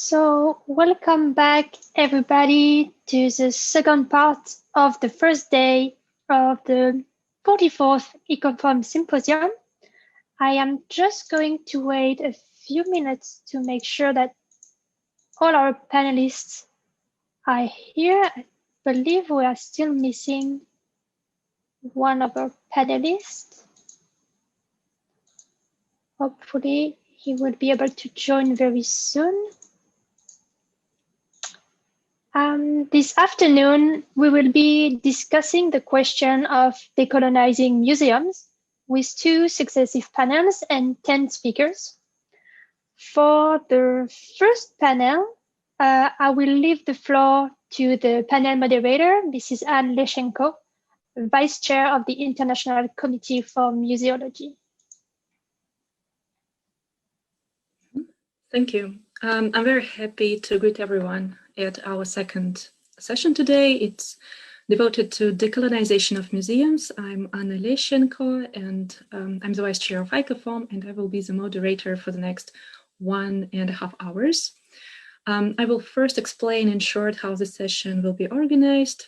So welcome back everybody to the second part of the first day of the 44th ICOFOM Symposium. I am just going to wait a few minutes to make sure that all our panelists are here. I believe we are still missing one of our panelists. Hopefully he will be able to join very soon. This afternoon, we will be discussing the question of decolonizing museums with 2 successive panels and 10 speakers. For the first panel, I will leave the floor to the panel moderator, Mrs. Anne Leshenko, Vice Chair of the International Committee for Museology. Thank you. I'm very happy to greet everyone at our second session today. It's devoted to decolonization of museums. I'm Anna Leshenko, and I'm the Vice Chair of ICOFOM, and I will be the moderator for the next 1.5 hours. I will first explain in short how the session will be organized.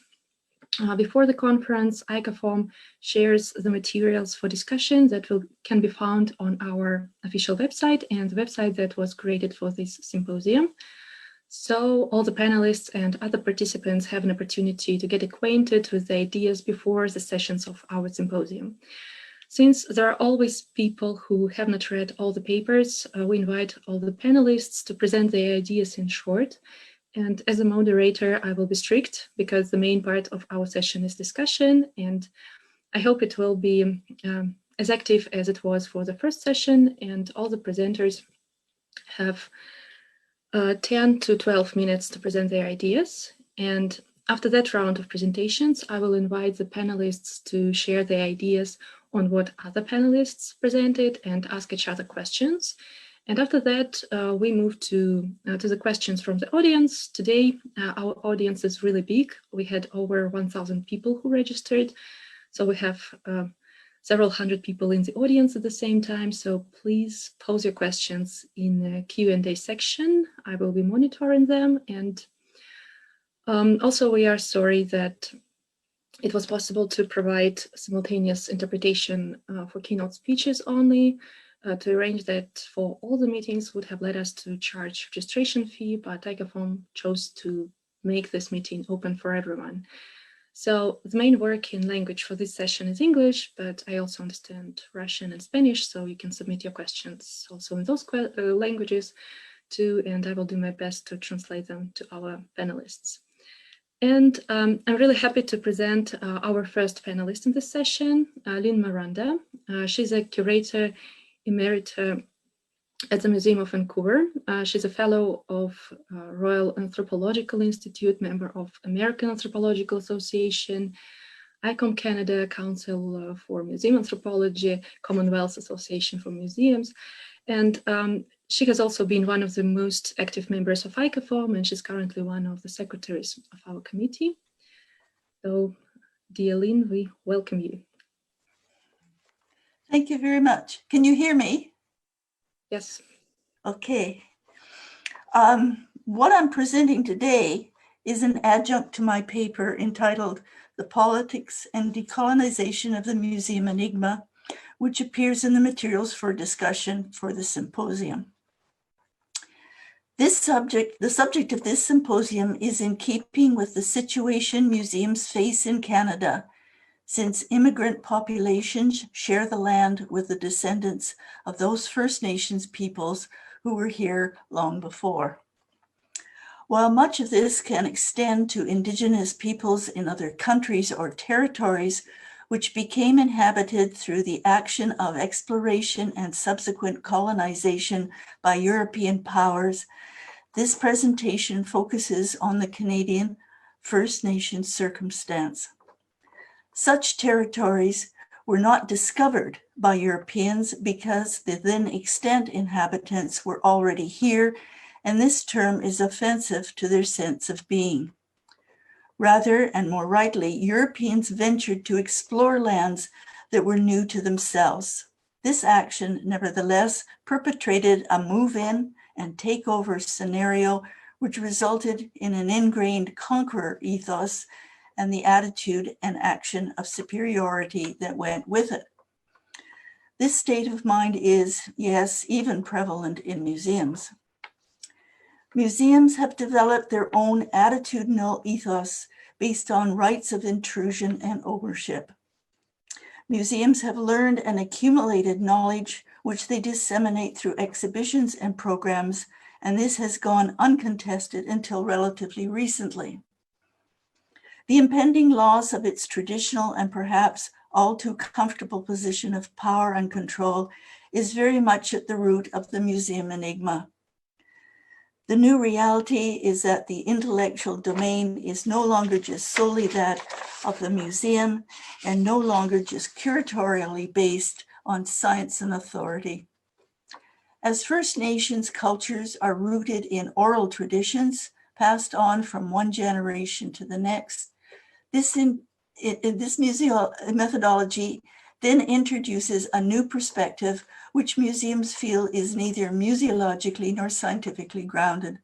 Before the conference, ICOFOM shares the materials for discussion that can be found on our official website and the website that was created for this symposium. So all the panelists and other participants have an opportunity to get acquainted with the ideas before the sessions of our symposium. Since there are always people who have not read all the papers, we invite all the panelists to present their ideas in short. And as a moderator, I will be strict because the main part of our session is discussion, and I hope it will be as active as it was for the first session, and all the presenters have 10 to 12 minutes to present their ideas. And after that round of presentations, I will invite the panelists to share their ideas on what other panelists presented and ask each other questions. And after that, we move to the questions from the audience. Today, our audience is really big. We had over 1,000 people who registered. So we have several hundred people in the audience at the same time. So please pose your questions in the Q&A section. I will be monitoring them. And also, we are sorry that it was possible to provide simultaneous interpretation for keynote speeches only. To arrange that for all the meetings would have led us to charge registration fee, but ICOFOM chose to make this meeting open for everyone. So the main work in language for this session is English, but I also understand Russian and Spanish, so you can submit your questions also in those languages too, and I will do my best to translate them to our panelists. And I'm really happy to present our first panelist in this session, Lynn Miranda. She's a curator Emerita at the Museum of Vancouver. She's a fellow of Royal Anthropological Institute, member of American Anthropological Association, ICOM Canada, Council for Museum Anthropology, Commonwealth Association for Museums. And she has also been one of the most active members of ICOFOM, and she's currently one of the secretaries of our committee. So, dear Lynn, we welcome you. Thank you very much. Can you hear me? Yes. Okay. What I'm presenting today is an adjunct to my paper entitled The Politics and Decolonization of the Museum Enigma, which appears in the materials for discussion for the symposium. The subject of this symposium is in keeping with the situation museums face in Canada, since immigrant populations share the land with the descendants of those First Nations peoples who were here long before. While much of this can extend to Indigenous peoples in other countries or territories, which became inhabited through the action of exploration and subsequent colonization by European powers, this presentation focuses on the Canadian First Nations circumstance. Such territories were not discovered by Europeans because the then extant inhabitants were already here, and this term is offensive to their sense of being. Rather, and more rightly, Europeans ventured to explore lands that were new to themselves. This action, nevertheless, perpetrated a move-in and takeover scenario, which resulted in an ingrained conqueror ethos and the attitude and action of superiority that went with it. This state of mind is, yes, even prevalent in museums. Museums have developed their own attitudinal ethos based on rights of intrusion and ownership. Museums have learned and accumulated knowledge which they disseminate through exhibitions and programs, and this has gone uncontested until relatively recently. The impending loss of its traditional and perhaps all too comfortable position of power and control is very much at the root of the museum enigma. The new reality is that the intellectual domain is no longer just solely that of the museum and no longer just curatorially based on science and authority. As First Nations cultures are rooted in oral traditions passed on from one generation to the next, this methodology then introduces a new perspective which museums feel is neither museologically nor scientifically grounded.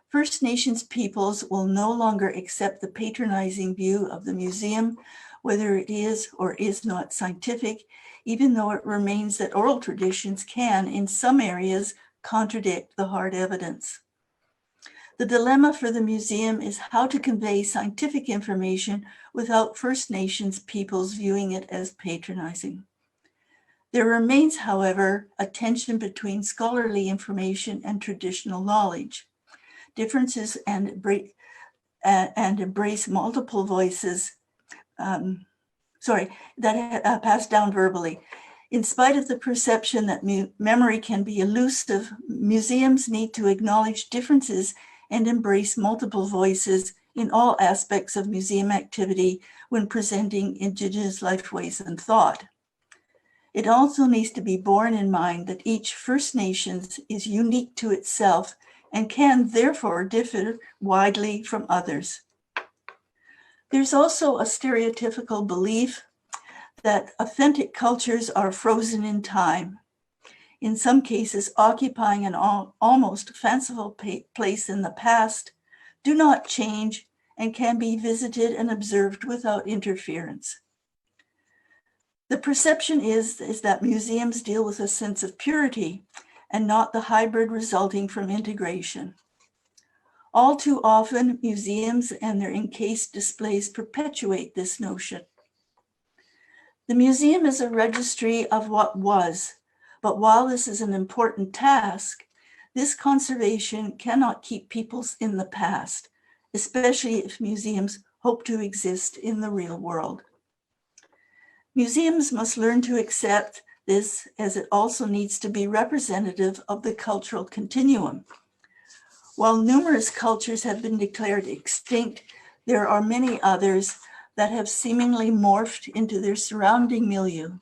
First Nations peoples will no longer accept the patronizing view of the museum, whether it is or is not scientific, even though it remains that oral traditions can, in some areas, contradict the hard evidence. The dilemma for the museum is how to convey scientific information without First Nations peoples viewing it as patronizing. There remains, however, a tension between scholarly information and traditional knowledge. Differences and embrace multiple voices that passed down verbally. In spite of the perception that memory can be elusive, museums need to acknowledge differences and embrace multiple voices in all aspects of museum activity when presenting Indigenous lifeways and thought. It also needs to be borne in mind that each First Nations is unique to itself and can therefore differ widely from others. There's also a stereotypical belief that authentic cultures are frozen in time, in some cases occupying an almost fanciful place in the past, do not change, and can be visited and observed without interference. The perception is that museums deal with a sense of purity and not the hybrid resulting from integration. All too often, museums and their encased displays perpetuate this notion. The museum is a registry of what was, but while this is an important task, this conservation cannot keep peoples in the past, especially if museums hope to exist in the real world. Museums must learn to accept this, as it also needs to be representative of the cultural continuum. While numerous cultures have been declared extinct, there are many others that have seemingly morphed into their surrounding milieu.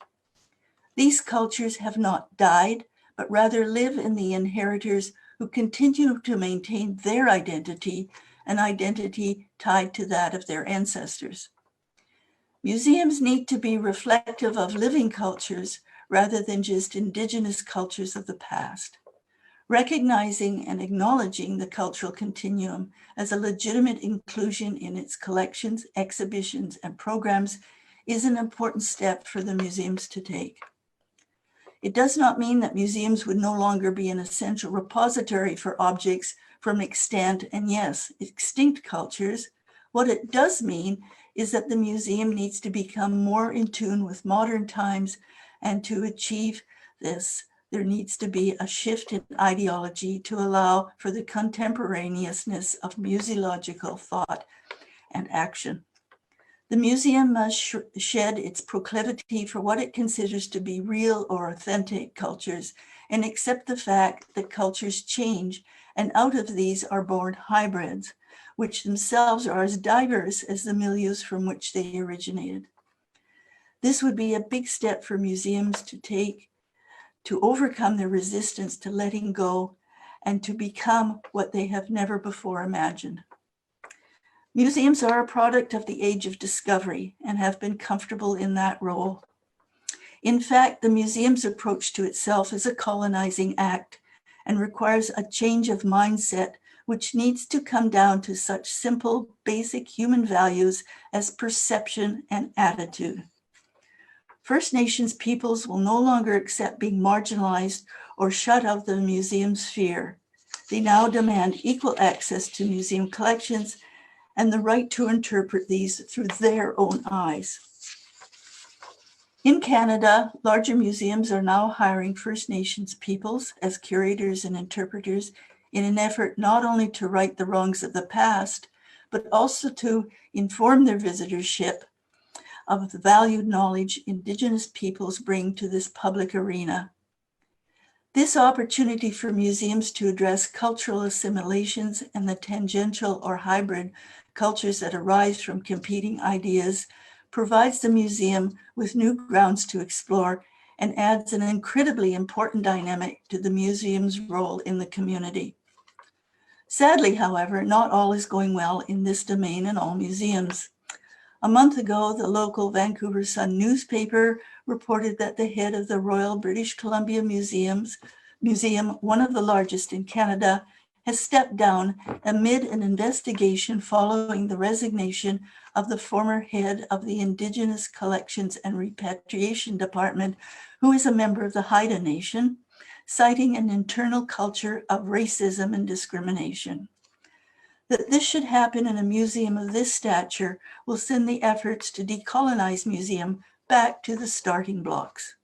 These cultures have not died, but rather live in the inheritors who continue to maintain their identity, an identity tied to that of their ancestors. Museums need to be reflective of living cultures rather than just Indigenous cultures of the past. Recognizing and acknowledging the cultural continuum as a legitimate inclusion in its collections, exhibitions, and programs is an important step for the museums to take. It does not mean that museums would no longer be an essential repository for objects from extant and, yes, extinct cultures. What it does mean is that the museum needs to become more in tune with modern times, and to achieve this, there needs to be a shift in ideology to allow for the contemporaneousness of museological thought and action. The museum must shed its proclivity for what it considers to be real or authentic cultures and accept the fact that cultures change, and out of these are born hybrids, which themselves are as diverse as the milieus from which they originated. This would be a big step for museums to take to overcome their resistance to letting go and to become what they have never before imagined. Museums are a product of the age of discovery and have been comfortable in that role. In fact, the museum's approach to itself is a colonizing act, and requires a change of mindset which needs to come down to such simple, basic human values as perception and attitude. First Nations peoples will no longer accept being marginalized or shut out of the museum sphere. They now demand equal access to museum collections and the right to interpret these through their own eyes. In Canada, larger museums are now hiring First Nations peoples as curators and interpreters in an effort not only to right the wrongs of the past, but also to inform their visitorship of the valued knowledge Indigenous peoples bring to this public arena. This opportunity for museums to address cultural assimilations and the tangential or hybrid cultures that arise from competing ideas provides the museum with new grounds to explore and adds an incredibly important dynamic to the museum's role in the community. Sadly, however, not all is going well in this domain in all museums. A month ago, the local Vancouver Sun newspaper reported that the head of the Royal British Columbia Museum, one of the largest in Canada, has stepped down amid an investigation following the resignation of the former head of the Indigenous Collections and Repatriation Department, who is a member of the Haida Nation, citing an internal culture of racism and discrimination. That this should happen in a museum of this stature will send the efforts to decolonize museum back to the starting blocks.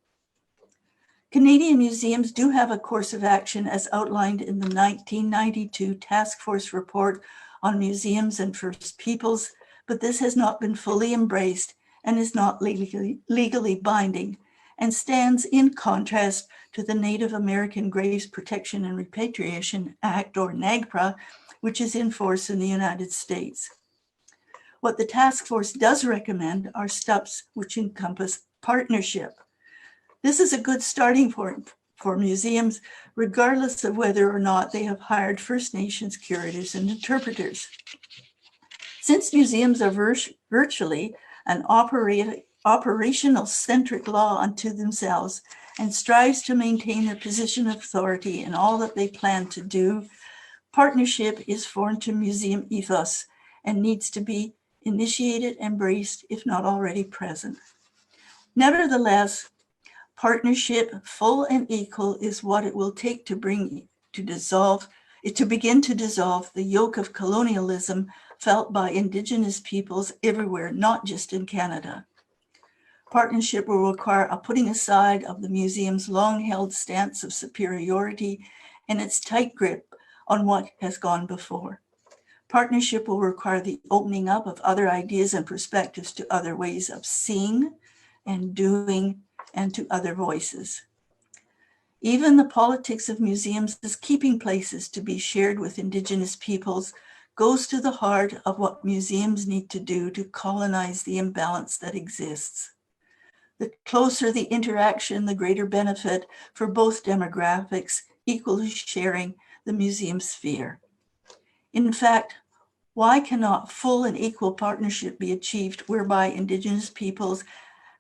Canadian museums do have a course of action as outlined in the 1992 Task Force Report on Museums and First Peoples, but this has not been fully embraced and is not legally binding, and stands in contrast to the Native American Graves Protection and Repatriation Act, or NAGPRA, which is in force in the United States. What the task force does recommend are steps which encompass partnership. This is a good starting point for museums, regardless of whether or not they have hired First Nations curators and interpreters. Since museums are virtually an operational-centric law unto themselves and strives to maintain their position of authority in all that they plan to do, partnership is foreign to museum ethos and needs to be initiated, embraced, if not already present. Nevertheless, partnership, full and equal, is what it will take to begin to dissolve the yoke of colonialism felt by Indigenous peoples everywhere, not just in Canada. Partnership will require a putting aside of the museum's long-held stance of superiority and its tight grip on what has gone before. Partnership will require the opening up of other ideas and perspectives to other ways of seeing and doing, and to other voices. Even the politics of museums as keeping places to be shared with Indigenous peoples goes to the heart of what museums need to do to colonize the imbalance that exists. The closer the interaction, the greater benefit for both demographics, equally sharing the museum sphere. In fact, why cannot full and equal partnership be achieved whereby Indigenous peoples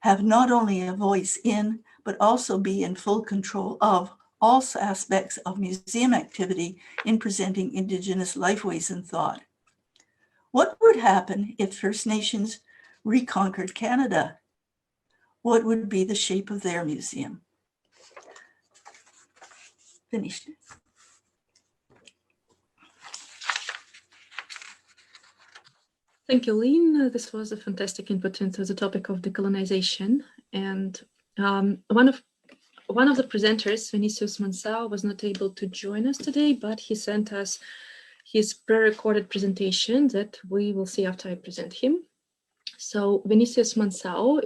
have not only a voice in, but also be in full control of all aspects of museum activity in presenting Indigenous lifeways and thought? What would happen if First Nations reconquered Canada? What would be the shape of their museum? Finished. Thank you, Lynn. This was a fantastic input into the topic of decolonization. And one of the presenters, Vinícius Monção, was not able to join us today, but he sent us his pre-recorded presentation that we will see after I present him. So Vinícius Monção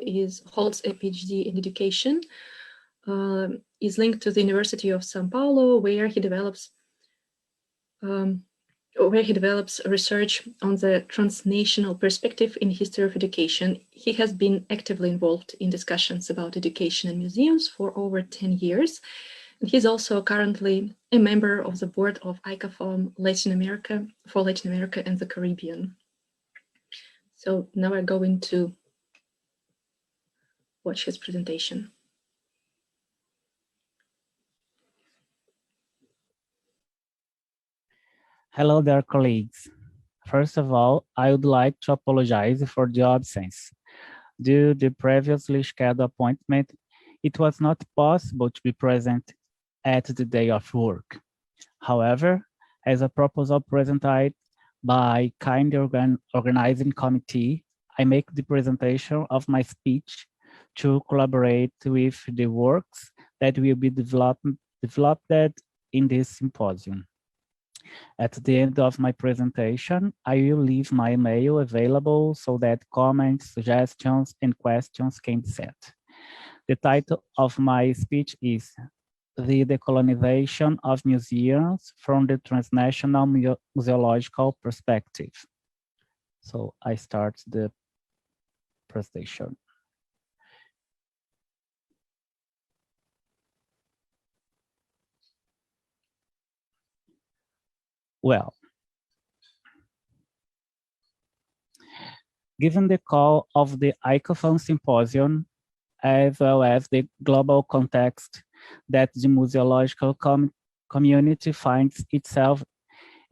holds a PhD in education, is linked to the University of São Paulo, where he develops research on the transnational perspective in history of education. He has been actively involved in discussions about education and museums for over 10 years. And he's also currently a member of the board of ICOFOM for Latin America and the Caribbean. So now we're going to watch his presentation. Hello there, colleagues. First of all, I would like to apologize for the absence. Due to the previously scheduled appointment, it was not possible to be present at the day of work. However, as a proposal presented by kind organizing committee, I make the presentation of my speech to collaborate with the works that will be developed in this symposium. At the end of my presentation, I will leave my email available so that comments, suggestions, and questions can be sent. The title of my speech is The Decolonization of Museums from the Transnational Museological Perspective. So I start the presentation. Well, given the call of the ICOFOM symposium, as well as the global context that the museological community finds itself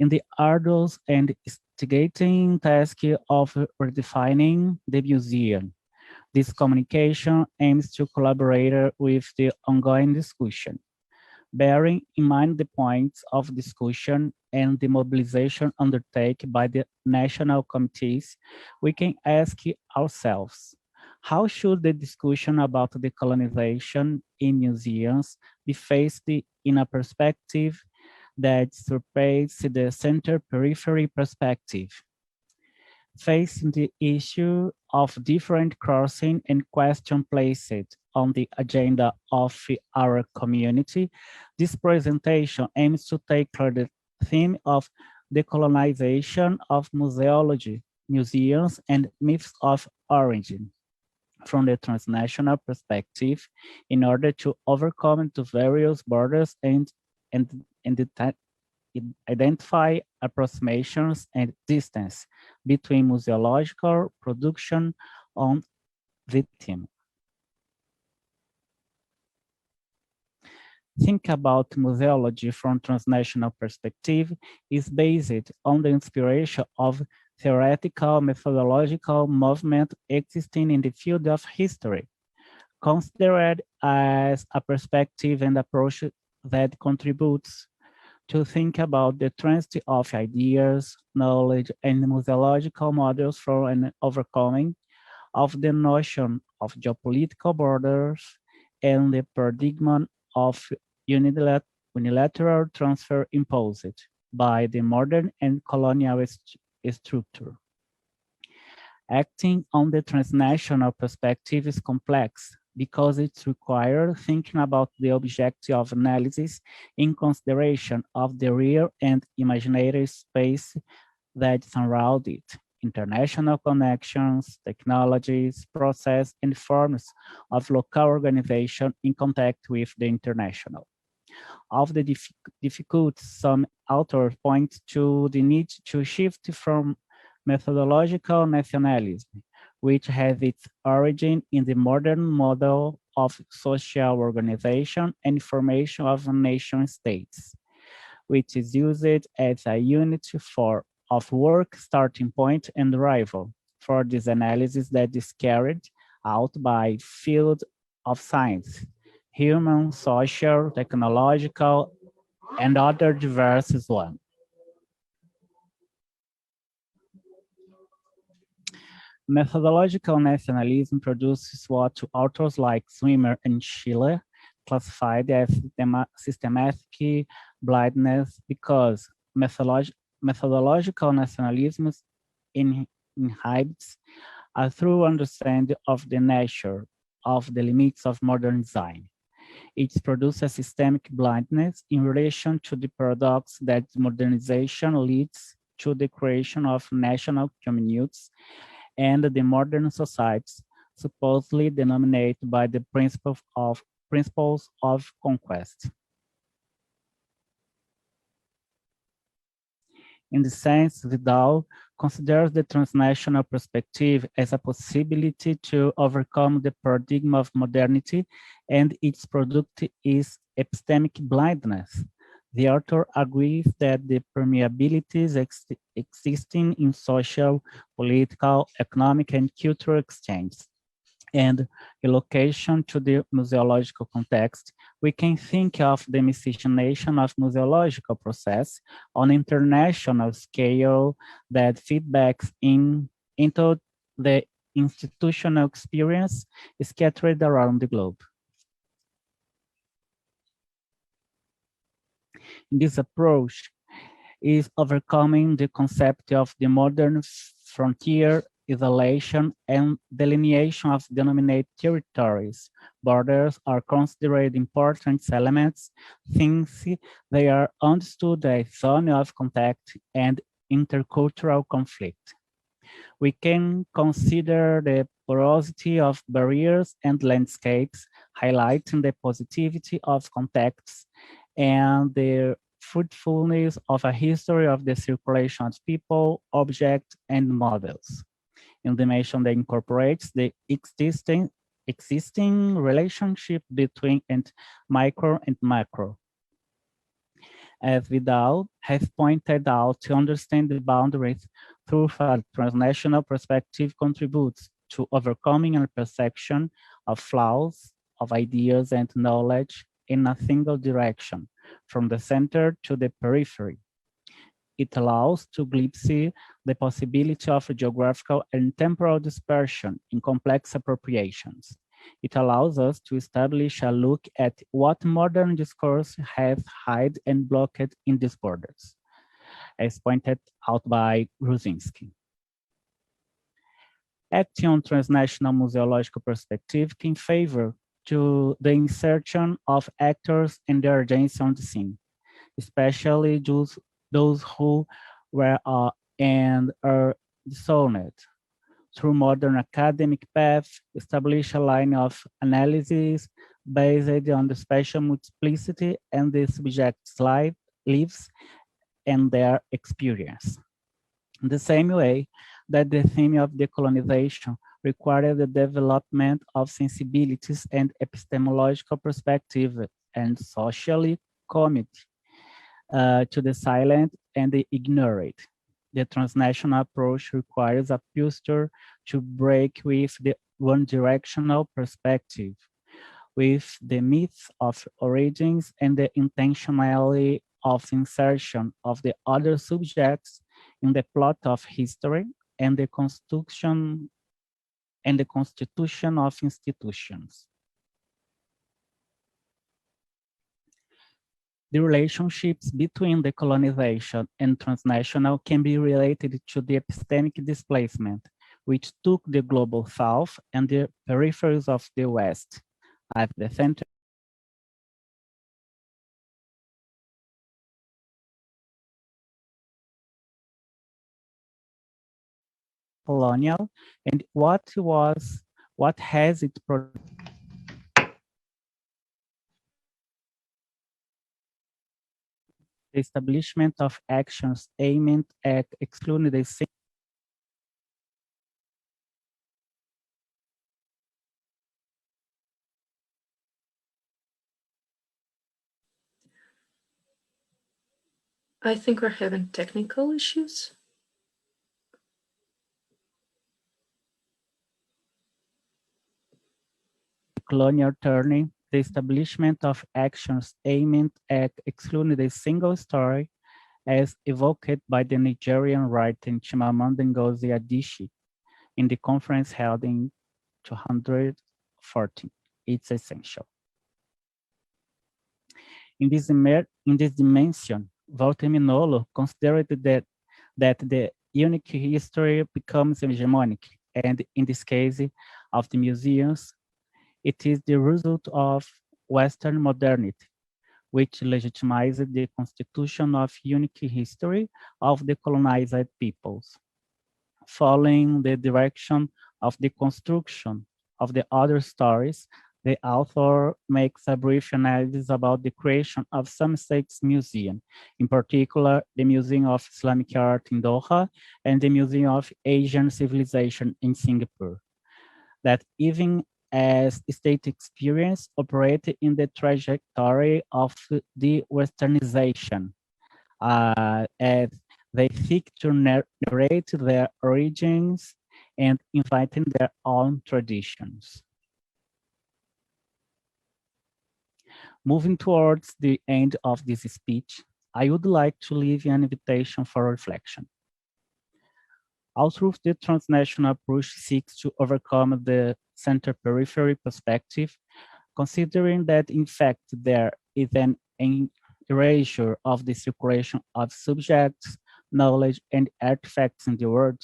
in the arduous and instigating task of redefining the museum. This communication aims to collaborate with the ongoing discussion, bearing in mind the points of discussion and the mobilization undertaken by the national committees. We can ask ourselves, how should the discussion about decolonization in museums be faced in a perspective that surpasses the center-periphery perspective? Facing the issue of different crossing and question placed on the agenda of our community, this presentation aims to tackle the theme of decolonization of museology, museums, and myths of origin from the transnational perspective in order to overcome the various borders and identify approximations and distance between museological production on the theme. Think about museology from transnational perspective is based on the inspiration of theoretical methodological movement existing in the field of history, considered as a perspective and approach that contributes to think about the transit of ideas, knowledge, and museological models for an overcoming of the notion of geopolitical borders and the paradigm of unilateral transfer imposed by the modern and colonial structure. Acting on the transnational perspective is complex because it requires thinking about the objective of analysis in consideration of the real and imaginary space that surrounds it, international connections, technologies, process, and forms of local organization in contact with the international. Of the difficulties, some authors point to the need to shift from methodological nationalism, which has its origin in the modern model of social organization and formation of nation states, which is used as a unit of work, starting point, and arrival for this analysis that is carried out by field of science, human, social, technological, and other diverse ones. Methodological nationalism produces what authors like Swimmer and Schiller classified as systematic blindness because methodological nationalism inhibits a true understanding of the nature of the limits of modern design. It produces a systemic blindness in relation to the paradox that modernization leads to the creation of national communities and the modern societies supposedly denominated by the principles of conquest. In this sense, Vidal considers the transnational perspective as a possibility to overcome the paradigm of modernity, and its product is epistemic blindness, The author agrees that the permeabilities existing in social, political, economic, and cultural exchange and relocation to the museological context, we can think of the miscegenation of museological process on international scale that feedbacks into the institutional experience scattered around the globe. This approach is overcoming the concept of the modern frontier, isolation, and delineation of denominated territories. Borders are considered important elements since they are understood as zone of contact and intercultural conflict. We can consider the porosity of barriers and landscapes, highlighting the positivity of contacts and the fruitfulness of a history of the circulation of people, objects, and models. In the dimension that incorporates the existing relationship between micro and macro. As Vidal has pointed out, to understand the boundaries through a transnational perspective contributes to overcoming a perception of flaws of ideas and knowledge in a single direction, from the center to the periphery. It allows to glimpse the possibility of geographical and temporal dispersion in complex appropriations. It allows us to establish a look at what modern discourse has hid and blocked in these borders, as pointed out by Gruzinski. Acting on transnational museological perspective can favor to the insertion of actors and their agency on the scene, especially those who were and are disowned. Through modern academic paths, establish a line of analysis based on the spatial multiplicity and the subject's lives and their experience. In the same way that the theme of decolonization required the development of sensibilities and epistemological perspective and socially commit to the silent and the ignorant. The transnational approach requires a posture to break with the one-directional perspective, with the myth of origins and the intentionality of insertion of the other subjects in the plot of history and the constitution of institutions. The relationships between decolonization and transnational can be related to the epistemic displacement, which took the global south and the peripheries of the west at the center. Colonial, and what has it produced? The establishment of actions aimed at excluding the same. I think we're having technical issues. Colonial turning, the establishment of actions aimed at excluding the single story as evoked by the Nigerian writer Chimamanda Ngozi Adichie in the conference held in 214. It's essential. In this dimension, Walter Mignolo considered that the unique history becomes hegemonic, and in this case of the museums, it is the result of Western modernity, which legitimized the constitution of unique history of the colonized peoples. Following the direction of the construction of the other stories, the author makes a brief analysis about the creation of some states' museum, in particular, the Museum of Islamic Art in Doha and the Museum of Asian Civilization in Singapore, that even as state experience operated in the trajectory of the westernization, as they seek to narrate their origins and inviting their own traditions. Moving towards the end of this speech, I would like to leave you an invitation for reflection. Although the transnational approach seeks to overcome the center-periphery perspective, considering that in fact there is an erasure of the circulation of subjects, knowledge, and artifacts in the world,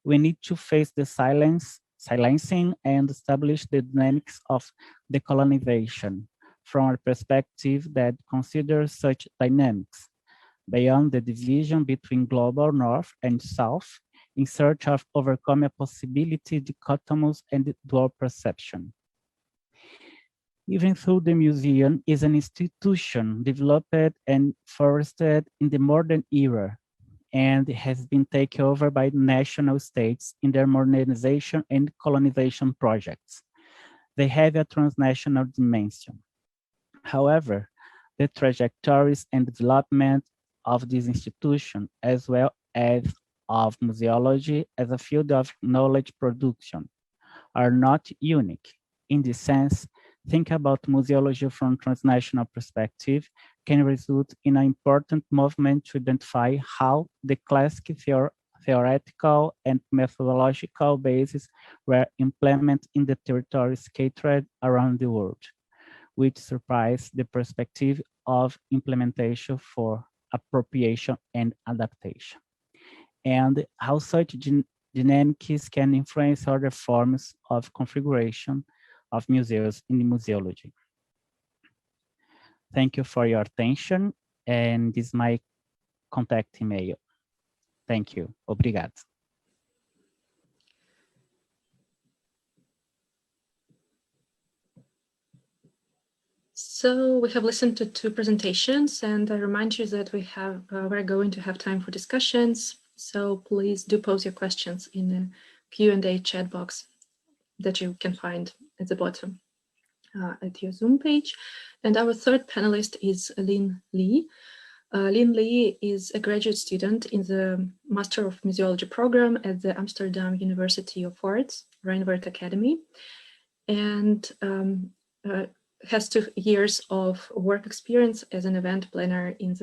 we need to face the silencing and establish the dynamics of decolonization from a perspective that considers such dynamics beyond the division between global north and south, in search of overcoming a possibility dichotomous and dual perception. Even though the museum is an institution developed and fostered in the modern era and has been taken over by national states in their modernization and colonization projects, they have a transnational dimension. However, the trajectories and development of this institution, as well as of museology as a field of knowledge production, are not unique. In this sense, think about museology from transnational perspective can result in an important movement to identify how the classic theoretical and methodological bases were implemented in the territories scattered around the world, which surprise the perspective of implementation for appropriation and adaptation, and how such dynamics can influence other forms of configuration of museums in museology. Thank you for your attention, and this is my contact email. Thank you. Obrigado. So we have listened to two presentations, and I remind you that we're going to have time for discussions. So please do pose your questions in the Q&A chat box that you can find at the bottom at your Zoom page. And our third panelist is Lynn Lee. Lynn Lee is a graduate student in the Master of Museology program at the Amsterdam University of Arts, Rijnwaard Academy, and has 2 years of work experience as an event planner in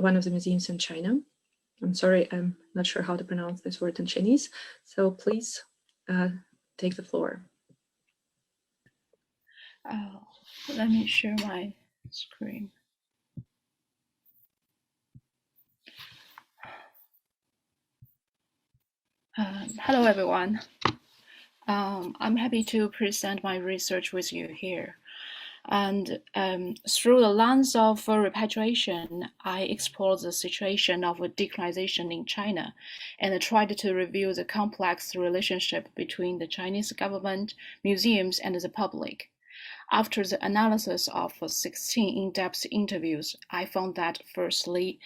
one of the museums in China. I'm sorry, I'm not sure how to pronounce this word in Chinese, so please take the floor. Let me share my screen. Hello, everyone. I'm happy to present my research with you here. And through the lens of repatriation, I explored the situation of decolonization in China and tried to review the complex relationship between the Chinese government, museums, and the public. After the analysis of 16 in-depth interviews, I found that firstly,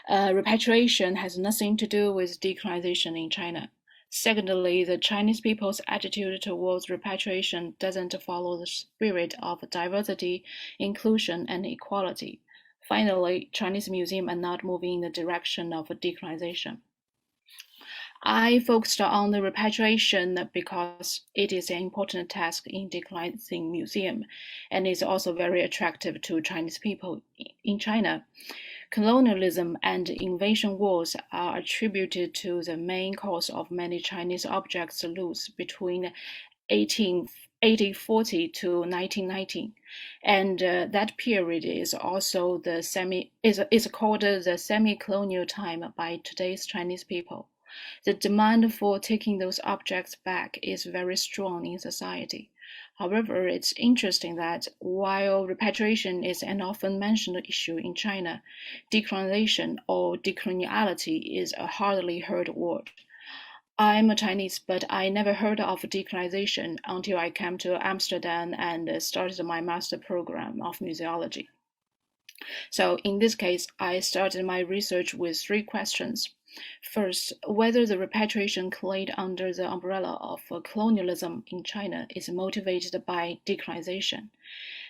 repatriation has nothing to do with decolonization in China. Secondly, the Chinese people's attitude towards repatriation doesn't follow the spirit of diversity, inclusion, and equality. Finally, Chinese museums are not moving in the direction of decolonization. I focused on the repatriation because it is an important task in Decolonising Museum and is also very attractive to Chinese people in China. Colonialism and invasion wars are attributed to the main cause of many Chinese objects loss between 1840 to 1990, and that period is also the called the semi-colonial time by today's Chinese people. The demand for taking those objects back is very strong in society. However, it's interesting that while repatriation is an often mentioned issue in China, decolonization or decoloniality is a hardly heard word. I'm a Chinese, but I never heard of decolonization until I came to Amsterdam and started my master program of museology. So in this case, I started my research with 3 questions. First, whether the repatriation claimed under the umbrella of colonialism in China is motivated by decolonization.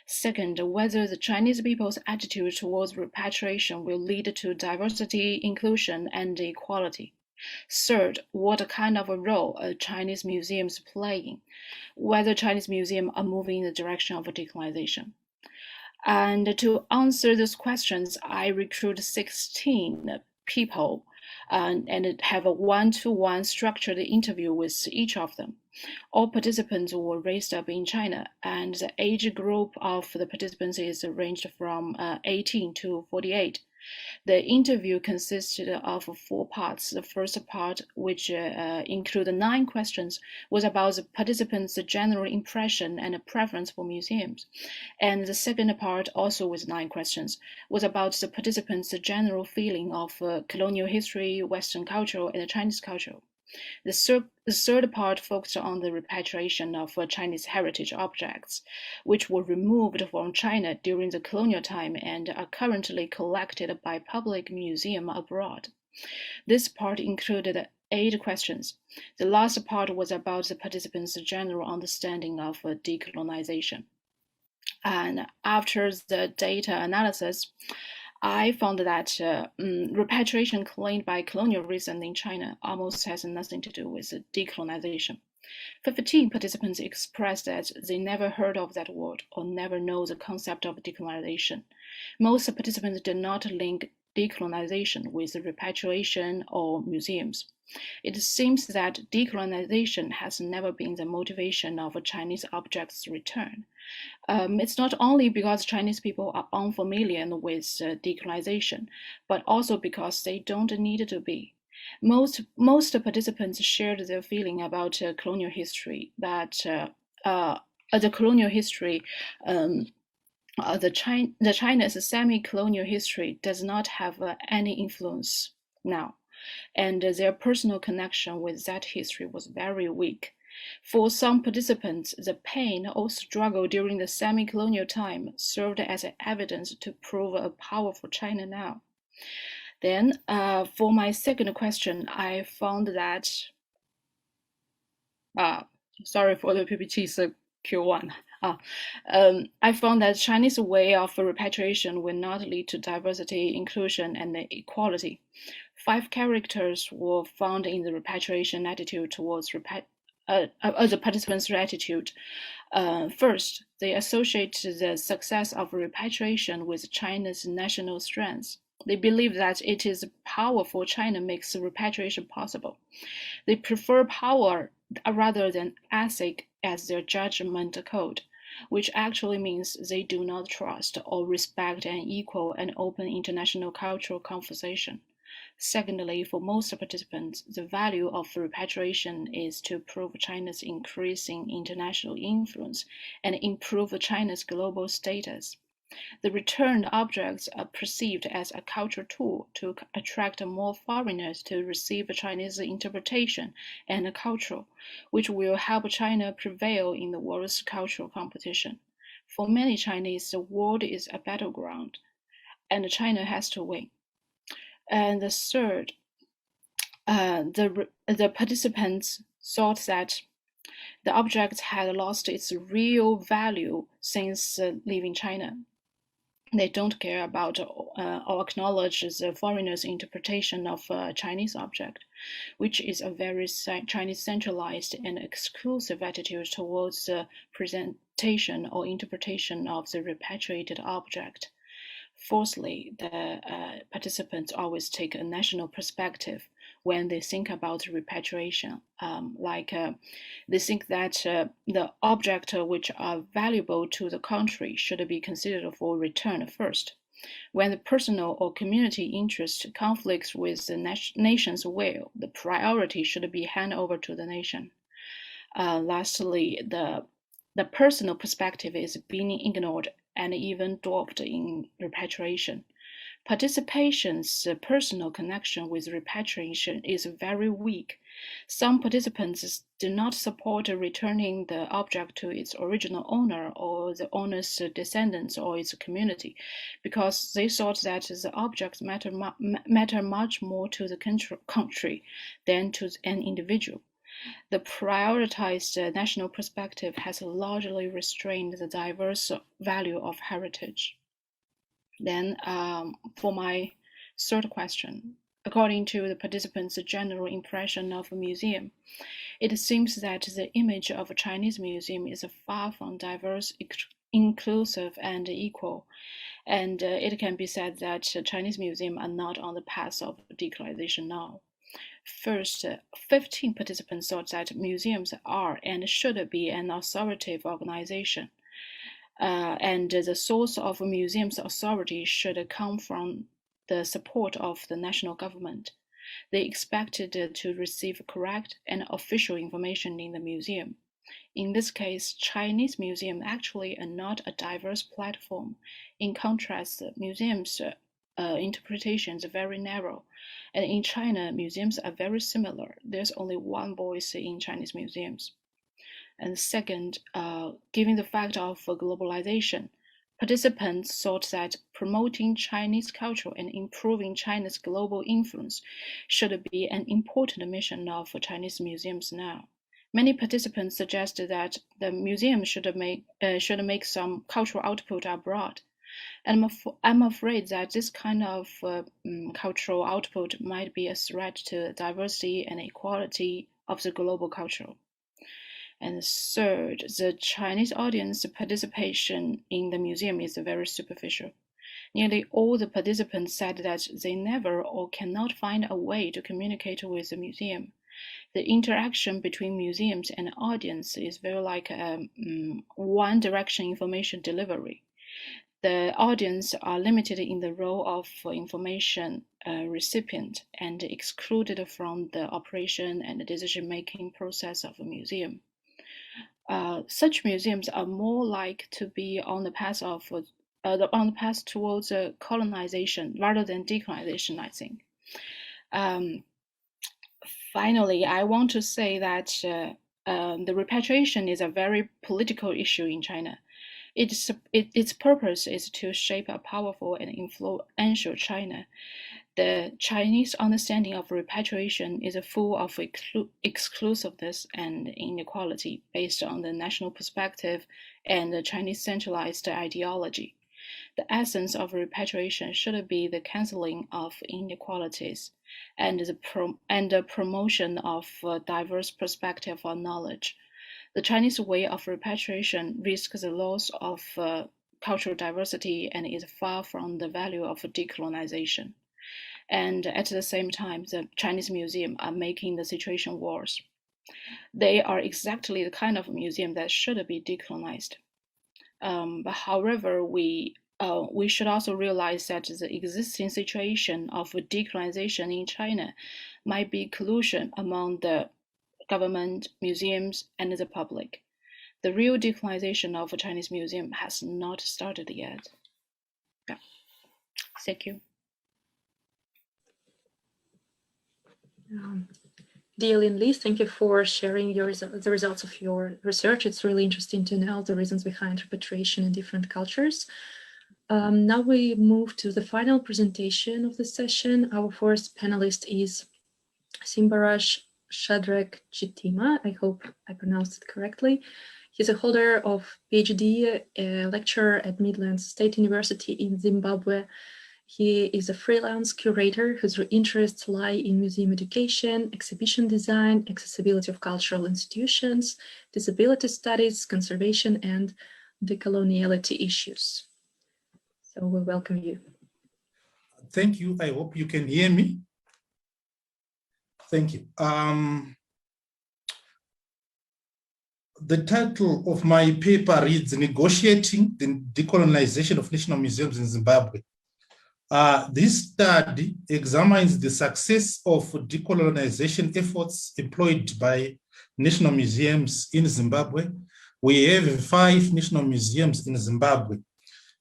Second, whether the Chinese people's attitude towards repatriation will lead to diversity, inclusion, and equality. Third, what kind of a role are Chinese museums playing, whether Chinese museums are moving in the direction of decolonization. And to answer those questions, I recruited 16 people and have a one-to-one structured interview with each of them. All participants were raised up in China, and the age group of the participants is ranged from 18 to 48. The interview consisted of 4 parts. The first part, which included 9 questions, was about the participants' general impression and preference for museums. And the second part, also with 9 questions, was about the participants' general feeling of colonial history, Western culture, and Chinese culture. The third part focused on the repatriation of Chinese heritage objects, which were removed from China during the colonial time and are currently collected by public museums abroad. This part included 8 questions. The last part was about the participants' general understanding of decolonization. And after the data analysis, I found that repatriation claimed by colonialism in China almost has nothing to do with decolonization. 15 participants expressed that they never heard of that word or never know the concept of decolonization. Most participants did not link decolonization with repatriation or museums. It seems that decolonization has never been the motivation of a Chinese object's return. It's not only because Chinese people are unfamiliar with decolonization, but also because they don't need to be. Most participants shared their feeling about colonial history, that the colonial history, the China's semi-colonial history does not have any influence now, and their personal connection with that history was very weak. For some participants, the pain or struggle during the semi-colonial time served as evidence to prove a powerful China now. Then, for my second question, I found that, sorry for the PPT's Q1. I found that Chinese way of repatriation will not lead to diversity, inclusion, and equality. 5 characters were found in the repatriation attitude towards the participants' attitude. First, they associate the success of repatriation with China's national strength. They believe that it is power for China makes repatriation possible. They prefer power rather than ethic as their judgment code, which actually means they do not trust or respect an equal and open international cultural conversation. Secondly, for most participants, the value of repatriation is to prove China's increasing international influence and improve China's global status. The returned objects are perceived as a cultural tool to attract more foreigners to receive Chinese interpretation and culture, which will help China prevail in the world's cultural competition. For many Chinese, the world is a battleground, and China has to win. And the third, the participants thought that the object had lost its real value since leaving China. They don't care about or acknowledge the foreigners' interpretation of a Chinese object, which is a very Chinese centralized and exclusive attitude towards the presentation or interpretation of the repatriated object. Fourthly, the participants always take a national perspective when they think about repatriation. They think that the objects which are valuable to the country should be considered for return first. When the personal or community interest conflicts with the nation's will, the priority should be handed over to the nation. Lastly, the personal perspective is being ignored and even dwarfed in repatriation. participation's personal connection with repatriation is very weak. Some participants do not support returning the object to its original owner or the owner's descendants or its community, because they thought that the objects matter much more to the country than to an individual. The prioritized national perspective has largely restrained the diverse value of heritage. Then, for my third question, according to the participants' general impression of a museum, it seems that the image of a Chinese museum is far from diverse, inclusive, and equal. And it can be said that Chinese museums are not on the path of decolonization now. First, 15 participants thought that museums are and should be an authoritative organization. And the source of a museum's authority should come from the support of the national government. They expected to receive correct and official information in the museum. In this case, Chinese museums actually are not a diverse platform. In contrast, museums' interpretations are very narrow. And in China, museums are very similar. There's only one voice in Chinese museums. And second, given the fact of globalization, participants thought that promoting Chinese culture and improving China's global influence should be an important mission of Chinese museums now. Many participants suggested that the museum should make some cultural output abroad. And I'm afraid that this kind of cultural output might be a threat to diversity and equality of the global culture. And third, the Chinese audience participation in the museum is very superficial. Nearly all the participants said that they never or cannot find a way to communicate with the museum. The interaction between museums and audience is very like one-direction information delivery. The audience are limited in the role of information recipient and excluded from the operation and decision-making process of a museum. Such museums are more like to be on the path towards colonization rather than decolonization, I think. Finally, I want to say that the repatriation is a very political issue in China. Its purpose is to shape a powerful and influential China. The Chinese understanding of repatriation is full of exclusiveness and inequality based on the national perspective and the Chinese centralized ideology. The essence of repatriation should be the canceling of inequalities and the promotion of diverse perspective on knowledge. The Chinese way of repatriation risks the loss of cultural diversity and is far from the value of decolonization. And at the same time, the Chinese museum are making the situation worse. They are exactly the kind of museum that should be decolonized. But however, we should also realize that the existing situation of decolonization in China might be collusion among the government, museums, and the public. The real decolonization of a Chinese museum has not started yet. Yeah. Thank you. Dear Lynn Lee, thank you for sharing the results of your research. It's really interesting to know the reasons behind repatriation in different cultures. Now we move to the final presentation of the session. Our first panelist is Simbarashe Shadreck Chitima. I hope I pronounced it correctly. He's a holder of PhD, a lecturer at Midlands State University in Zimbabwe. He is a freelance curator whose interests lie in museum education, exhibition design, accessibility of cultural institutions, disability studies, conservation, and decoloniality issues. So we welcome you. Thank you. I hope you can hear me. Thank you. The title of my paper reads Negotiating the Decolonization of National Museums in Zimbabwe. This study examines the success of decolonization efforts employed by national museums in Zimbabwe. We have 5 national museums in Zimbabwe.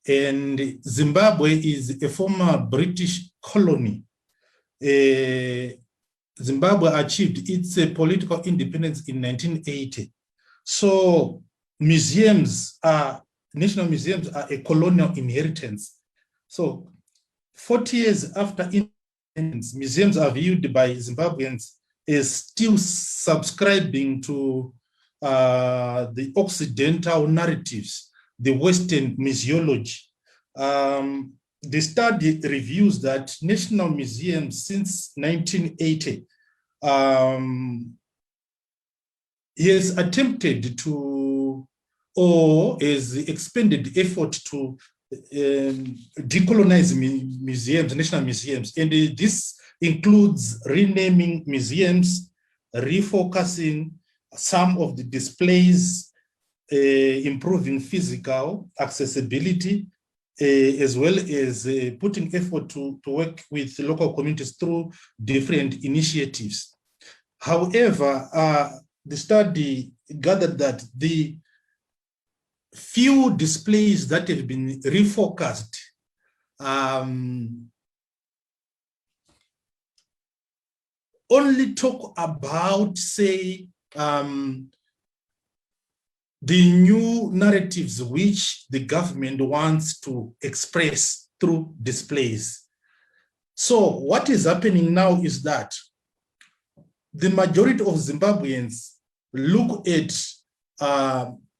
And Zimbabwe is a former British colony. Zimbabwe achieved its political independence in 1980. So museums national museums are a colonial inheritance. So 40 years after independence, museums are viewed by Zimbabweans as still subscribing to the Occidental narratives, the Western museology. The study reviews that national museums since 1980 has attempted to, or has expended effort to decolonize museums, national museums. And this includes renaming museums, refocusing some of the displays, improving physical accessibility, as well as putting effort to work with local communities through different initiatives. However, the study gathered that the few displays that have been refocused only talk about, say, the new narratives which the government wants to express through displays. So what is happening now is that the majority of Zimbabweans look at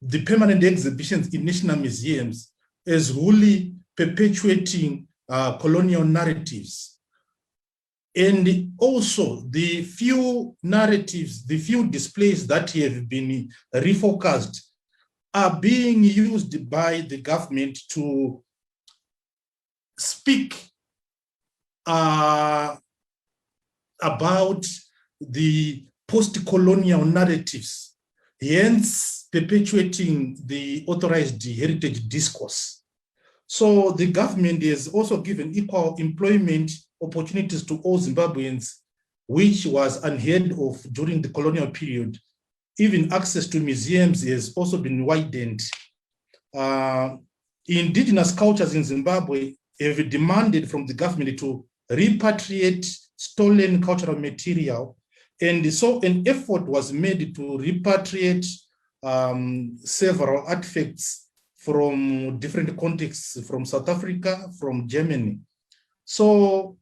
the permanent exhibitions in national museums as wholly perpetuating colonial narratives. And also the few narratives, the few displays that have been refocused are being used by the government to speak about the post-colonial narratives, hence perpetuating the authorized heritage discourse. So the government has also given equal employment opportunities to all Zimbabweans, which was unheard of during the colonial period. Even access to museums has also been widened. Indigenous cultures in Zimbabwe have demanded from the government to repatriate stolen cultural material. And so an effort was made to repatriate several artifacts from different contexts, from South Africa, from Germany. So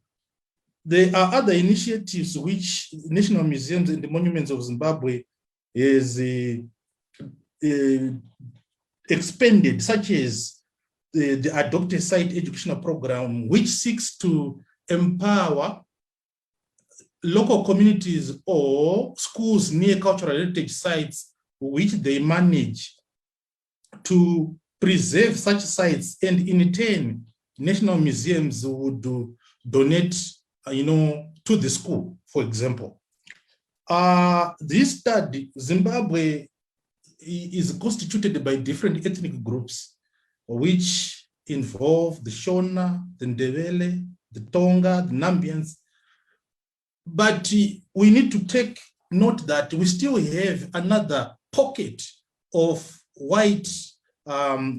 there are other initiatives which national museums and the monuments of Zimbabwe is expanded, such as the Adopted Site Educational Program, which seeks to empower local communities or schools near cultural heritage sites which they manage to preserve such sites, and in turn, national museums would donate, to the school, for example. This study, Zimbabwe is constituted by different ethnic groups, which involve the Shona, the Ndebele, the Tonga, the Nambians. But we need to take note that we still have another pocket of white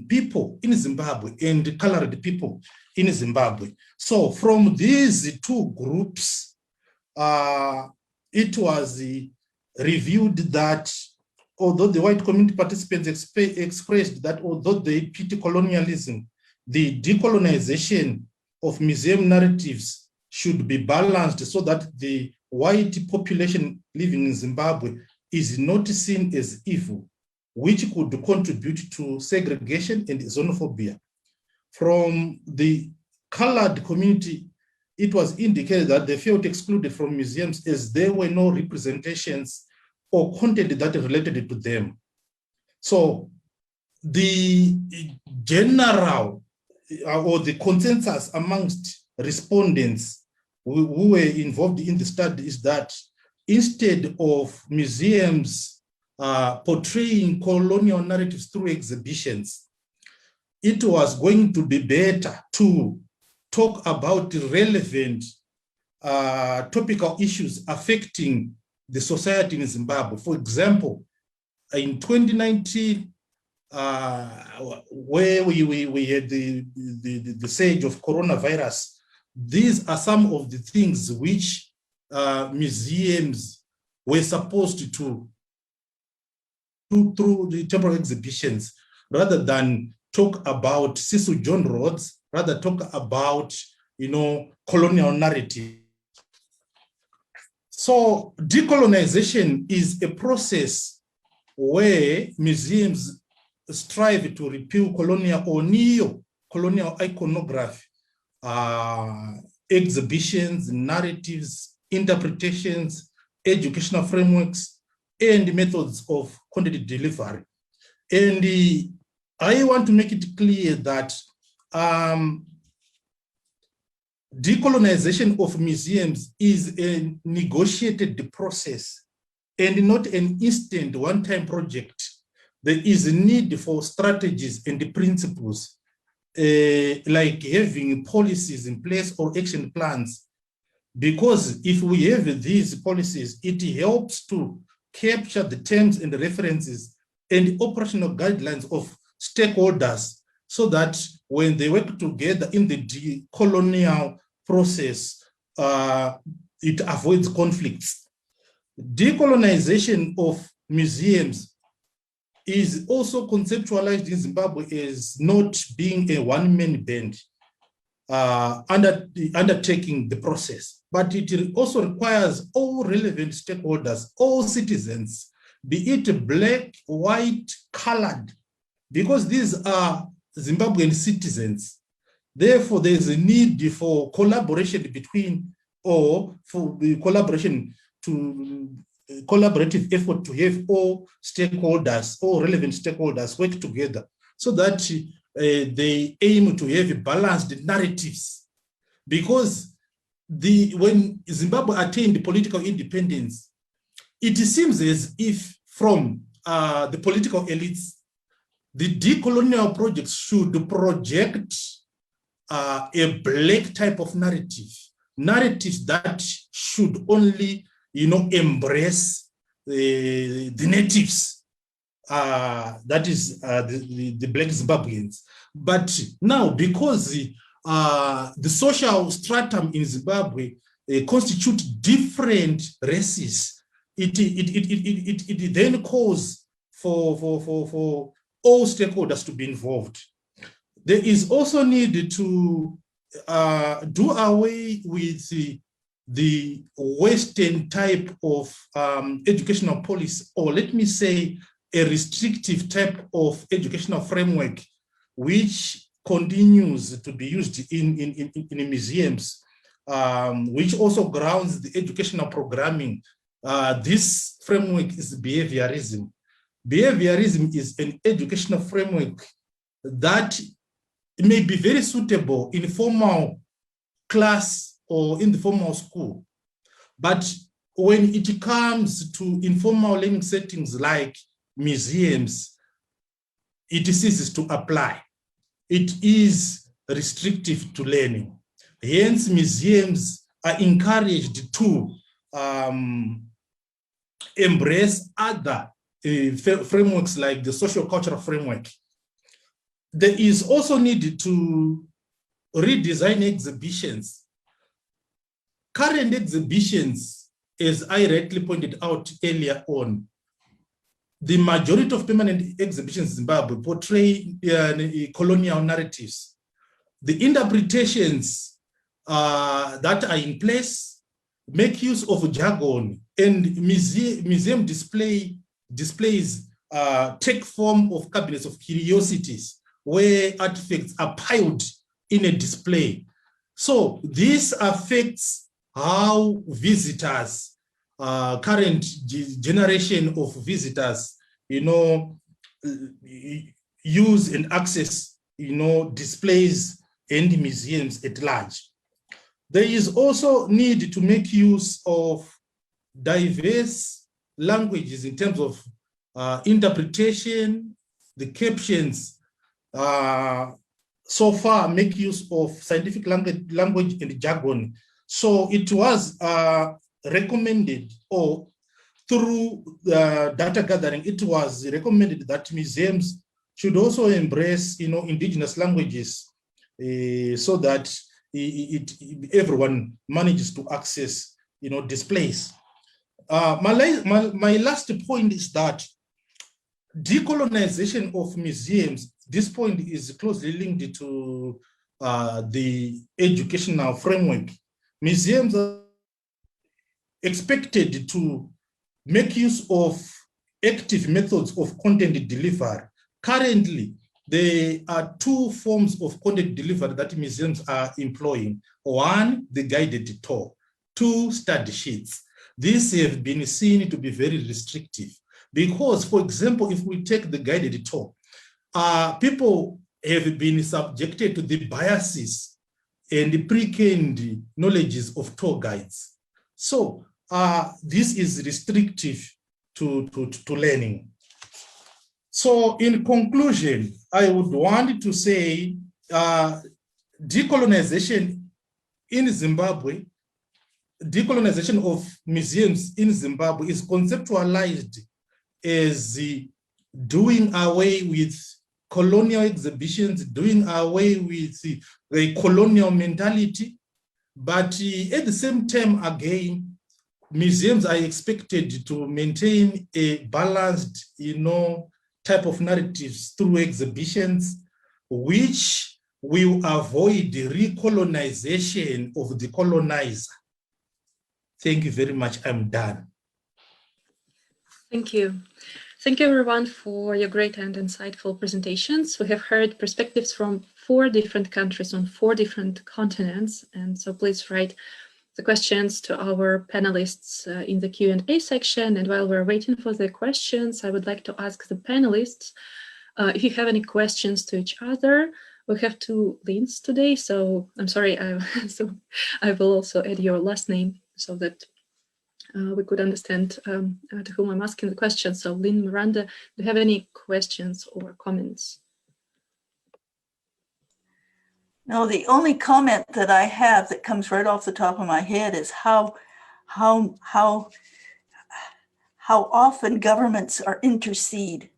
people in Zimbabwe and colored people in Zimbabwe. So from these two groups, it was reviewed that although the white community participants expressed that although they pity colonialism, the decolonization of museum narratives should be balanced so that the white population living in Zimbabwe is not seen as evil, which could contribute to segregation and xenophobia. From the colored community, it was indicated that they felt excluded from museums as there were no representations or content that related to them. So the general or the consensus amongst respondents who were involved in the study is that instead of museums portraying colonial narratives through exhibitions, it was going to be better to talk about relevant topical issues affecting the society in Zimbabwe. For example, in 2019, where we had the surge of coronavirus, these are some of the things which museums were supposed to do through the temporary exhibitions, rather than talk about Cecil John Rhodes, rather talk about, colonial narrative. So decolonization is a process where museums strive to repeal colonial or neo-colonial iconography, exhibitions, narratives, interpretations, educational frameworks, and methods of content delivery. And I want to make it clear that decolonization of museums is a negotiated process and not an instant one-time project. There is a need for strategies and principles, like having policies in place or action plans. Because if we have these policies, it helps to capture the terms and references and operational guidelines of stakeholders, so that when they work together in the decolonial process, it avoids conflicts. Decolonization of museums is also conceptualized in Zimbabwe as not being a one-man band undertaking the process, but it also requires all relevant stakeholders, all citizens, be it black, white, colored, because these are Zimbabwean citizens. Therefore, there is a need for collaboration between, or for the collaboration to collaborative effort to have all stakeholders, all relevant stakeholders work together, so that they aim to have balanced narratives. Because when Zimbabwe attained political independence, it seems as if from the political elites, the decolonial project should project a black type of narratives that should only, embrace the natives, that is the black Zimbabweans. But now, because the social stratum in Zimbabwe constitute different races, it then calls for all stakeholders to be involved. There is also need to do away with the Western type of educational policy, or let me say a restrictive type of educational framework, which continues to be used in museums, which also grounds the educational programming. This framework is behaviorism. Behaviorism is an educational framework that may be very suitable in formal class or in the formal school. But when it comes to informal learning settings like museums, it ceases to apply. It is restrictive to learning. Hence, museums are encouraged to embrace other frameworks like the socio-cultural framework. There is also need to redesign exhibitions. Current exhibitions, as I rightly pointed out earlier on, the majority of permanent exhibitions in Zimbabwe portray colonial narratives. The interpretations that are in place make use of jargon, and museum displays take form of cabinets of curiosities where artifacts are piled in a display. So this affects how visitors, current generation of visitors, use and access, displays and museums at large. There is also need to make use of diverse languages in terms of interpretation. The captions so far make use of scientific language and jargon. So it was recommended, or through data gathering, it was recommended that museums should also embrace, indigenous languages so that everyone manages to access, displays. My last point is that decolonization of museums, this point is closely linked to the educational framework. Museums are expected to make use of active methods of content delivery. Currently, there are two forms of content delivery that museums are employing. One, the guided tour. Two, study sheets. These have been seen to be very restrictive because, for example, if we take the guided tour, people have been subjected to the biases and the pre-trained knowledges of tour guides. So this is restrictive to learning. So in conclusion, I would want to say decolonization in Zimbabwe, decolonization of museums in Zimbabwe is conceptualized as doing away with colonial exhibitions, doing away with the colonial mentality. But at the same time, again, museums are expected to maintain a balanced, type of narratives through exhibitions, which will avoid the recolonization of the colonizer. Thank you very much. I'm done. Thank you. Thank you, everyone, for your great and insightful presentations. We have heard perspectives from 4 different countries on 4 different continents. And so please write the questions to our panelists in the Q&A section. And while we're waiting for the questions, I would like to ask the panelists if you have any questions to each other. We have 2 Lynns today, so I'm sorry, so I will also add your last name so that we could understand to whom I'm asking the question. So Lynn Miranda, do you have any questions or comments? No, the only comment that I have that comes right off the top of my head is how often governments are intercede,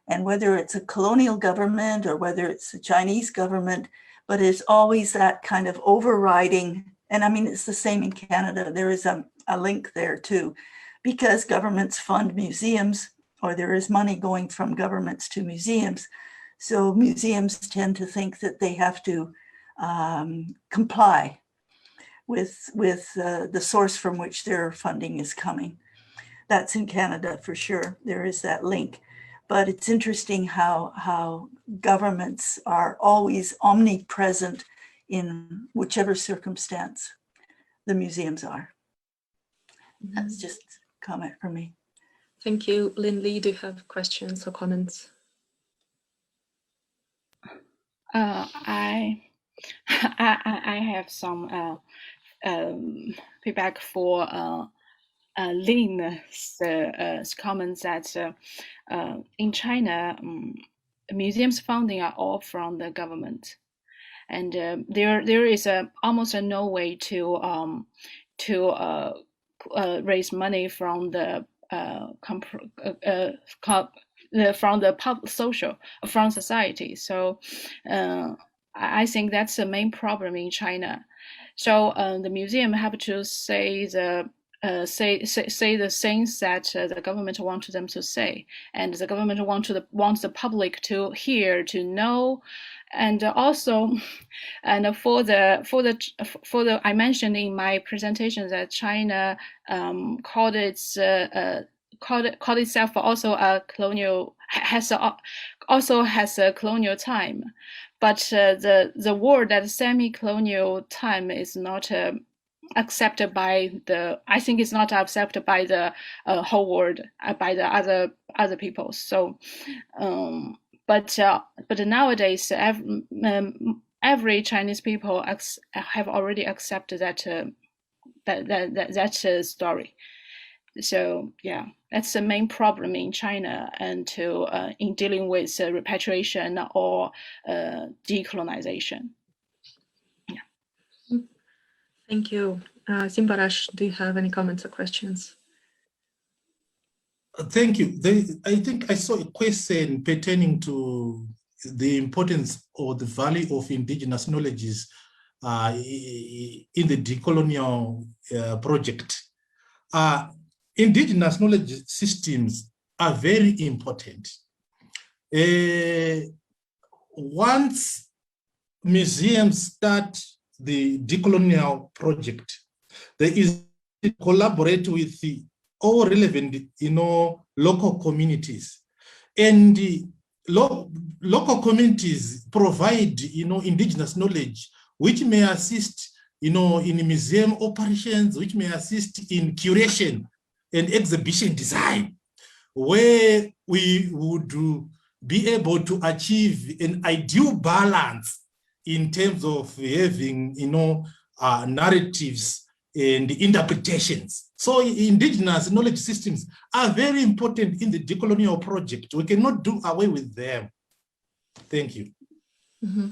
and whether it's a colonial government or whether it's a Chinese government, but it's always that kind of overriding. And I mean, it's the same in Canada. There is a link there too, because governments fund museums, or there is money going from governments to museums. So museums tend to think that they have to comply with the source from which their funding is coming. That's in Canada for sure. There is that link. But it's interesting how governments are always omnipresent in whichever circumstance the museums are. That's just a comment from me. Thank you. Lynn Lee, do you have questions or comments? I have some feedback for Lynn's comments that in China, museums funding are all from the government, and there is almost no way to raise money from the from society. So I think that's the main problem in China. So the museum have to say the things that the government wants them to say, and the government wants the public to hear, to know, and also, and for the I mentioned in my presentation that China called itself also a colonial, has a colonial time, but the word that semi-colonial time is not accepted by the, I think it's not accepted by the whole world, by the other people. So but nowadays every Chinese people have already accepted that story. So yeah, that's the main problem in China, and in dealing with repatriation or decolonization. Yeah. Thank you. Simbarashe, do you have any comments or questions? Thank you. I think I saw a question pertaining to the importance or the value of indigenous knowledges in the decolonial project. Indigenous knowledge systems are very important. Once museums start the decolonial project, there is to collaborate with all relevant, local communities, and the local communities provide, indigenous knowledge, which may assist, in museum operations, which may assist in curation and exhibition design, where we would be able to achieve an ideal balance in terms of having, narratives and interpretations. So indigenous knowledge systems are very important in the decolonial project. We cannot do away with them. Thank you. Mm-hmm.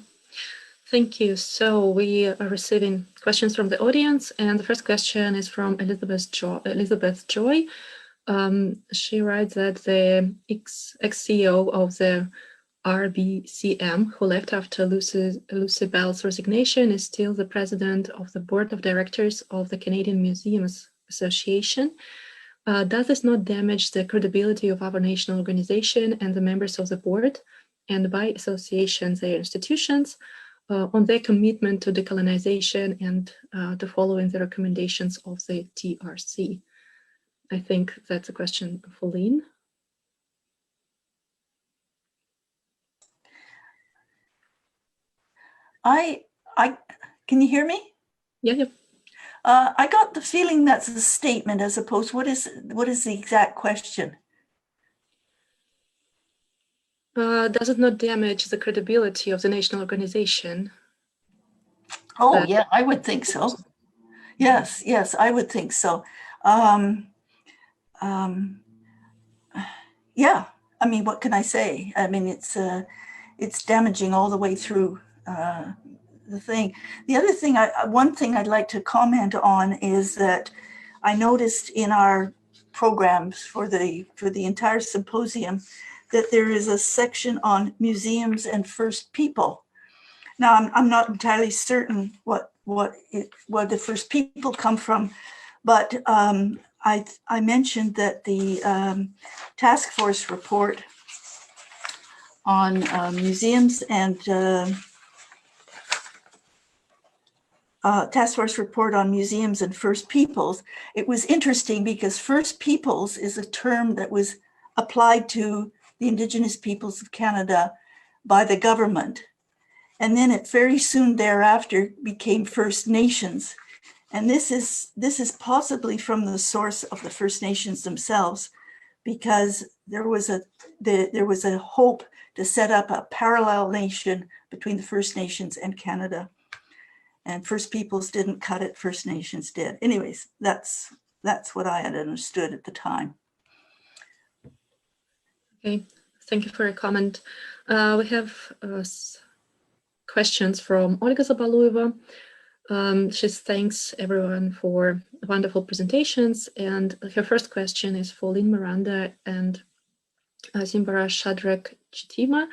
Thank you. So we are receiving questions from the audience, and the first question is from Elizabeth Joy. She writes that the ex-CEO of the RBCM, who left after Lucy Bell's resignation, is still the president of the board of directors of the Canadian Museums Association. Does this not damage the credibility of our national organization and the members of the board, and by association their institutions, on their commitment to decolonization and to following the recommendations of the TRC? I think that's a question for Lynn. Can you hear me? Yeah. I got the feeling that's a statement as opposed, what is the exact question? Does it not damage the credibility of the national organization? Oh, yeah, I would think so. Yes, I would think so. Yeah, I mean, what can I say? I mean, it's damaging all the way through the thing. The other thing, one thing I'd like to comment on is that I noticed in our programs for the entire symposium that there is a section on museums and First People. Now, I'm not entirely certain where the First People come from, but I mentioned that the task force report on museums and task force report on museums and First Peoples. It was interesting because First Peoples is a term that was applied to the Indigenous peoples of Canada by the government. And then it very soon thereafter became First Nations. And this is possibly from the source of the First Nations themselves, because there was a hope to set up a parallel nation between the First Nations and Canada. And First Peoples didn't cut it, First Nations did. Anyways, that's what I had understood at the time. Okay, thank you for your comment. We have questions from Olga Zabalueva. She thanks everyone for wonderful presentations, and her first question is for Lynn Miranda and Simbarashe, Shadreck, Chitima.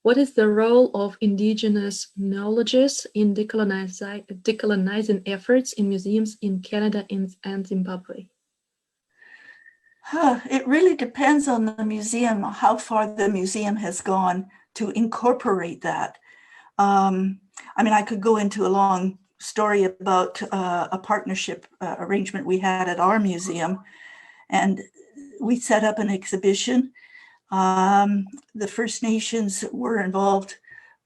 What is the role of indigenous knowledges in decolonizing efforts in museums in Canada and Zimbabwe? It really depends on the museum, how far the museum has gone to incorporate that. I mean, I could go into a long story about a partnership arrangement we had at our museum, and we set up an exhibition. The First Nations were involved,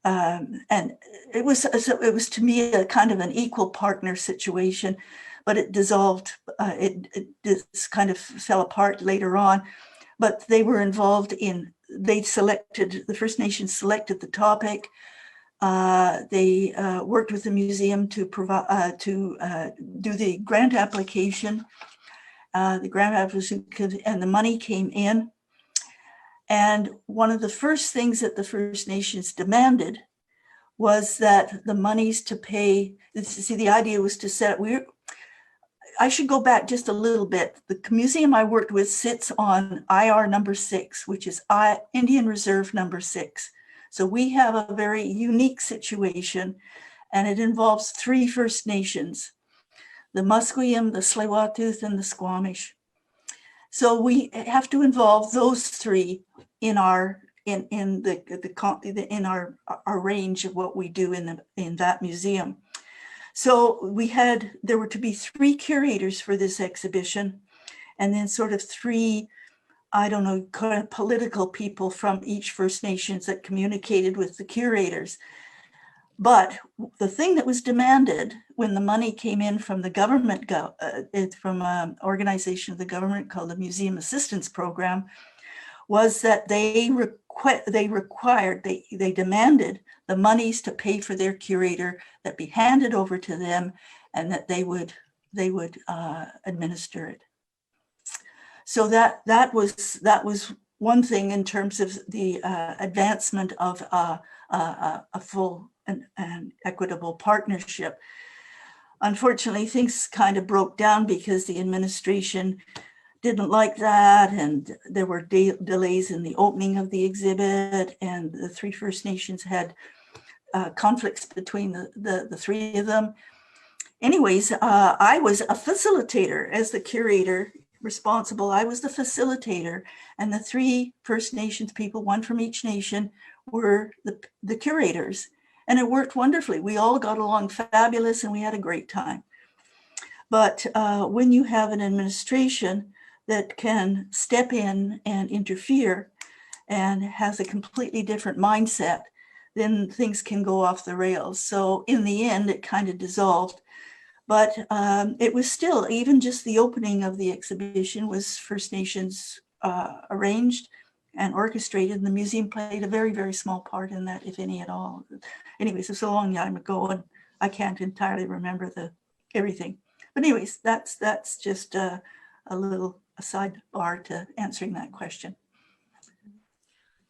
and it was to me a kind of an equal partner situation, but it dissolved. It just kind of fell apart later on. But they were involved in. The First Nations selected the topic. They worked with the museum to provide do the grant application. The grant application and the money came in. And one of the first things that the First Nations demanded was that the monies to pay. See, the idea was to set. I should go back just a little bit. The museum I worked with sits on IR number 6, which is Indian Reserve number 6. So we have a very unique situation, and it involves 3 First Nations, the Musqueam, the Tsleil-Waututh, and the Squamish. So we have to involve those 3 in our our range of what we do in that museum. So there were to be 3 curators for this exhibition, and then sort of 3, I don't know, kind of political people from each First Nations that communicated with the curators. But the thing that was demanded when the money came in from the government, from an organization of the government called the Museum Assistance Program, was that they demanded the monies to pay for their curator that be handed over to them, and that they would administer it. So that was one thing in terms of the advancement of a full and equitable partnership. Unfortunately, things kind of broke down because the administration didn't like that, and there were delays in the opening of the exhibit, and the 3 First Nations had conflicts between the 3 of them. Anyways, I was a facilitator as the curator responsible. I was the facilitator, and the 3 First Nations people, 1 from each nation, were the curators. And it worked wonderfully. We all got along fabulous, and we had a great time. But when you have an administration that can step in and interfere and has a completely different mindset, then things can go off the rails. So in the end, it kind of dissolved. But it was still, even just the opening of the exhibition was First Nations arranged and orchestrated, and the museum played a very, very small part in that, if any at all. Anyways, it's a long time ago, and I can't entirely remember everything. But anyways, that's just a little sidebar to answering that question.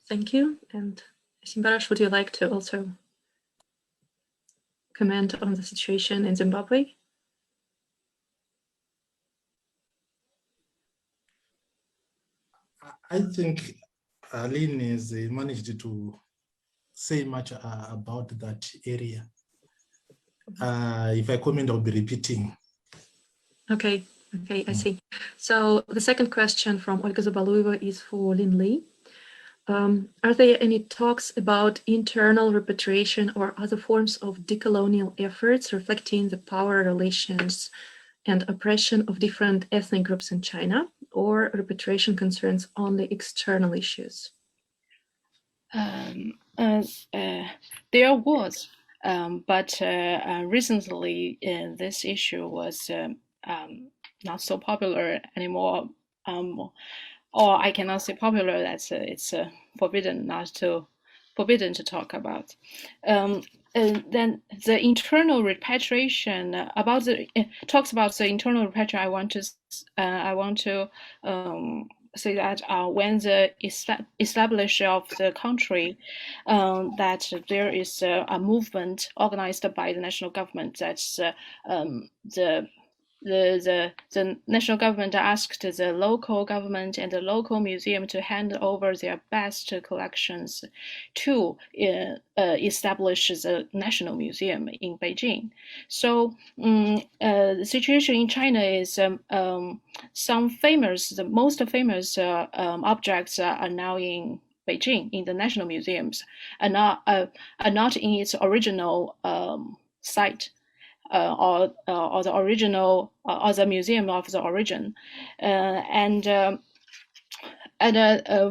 Thank you. And Simbarashe, would you like to also comment on the situation in Zimbabwe? I think Lynn has managed to say much about that area. If I comment, I'll be repeating. Okay, I see. So the second question from Olga Zabalueva is for Lynn Lee. Are there any talks about internal repatriation or other forms of decolonial efforts reflecting the power relations and oppression of different ethnic groups in China, or repatriation concerns only external issues? There was, but recently this issue was not so popular anymore. Or I cannot say popular. It's forbidden to talk about. Then the internal repatriation talks about the internal repatriation. I want to say that when the establishment of the country, that there is a movement organized by the national government. That's the national government asked the local government and the local museum to hand over their best collections to establish the national museum in Beijing. So the situation in China is the most famous objects are now in Beijing in the national museums, and are not in its original site. Or the original, or the museum of the origin, and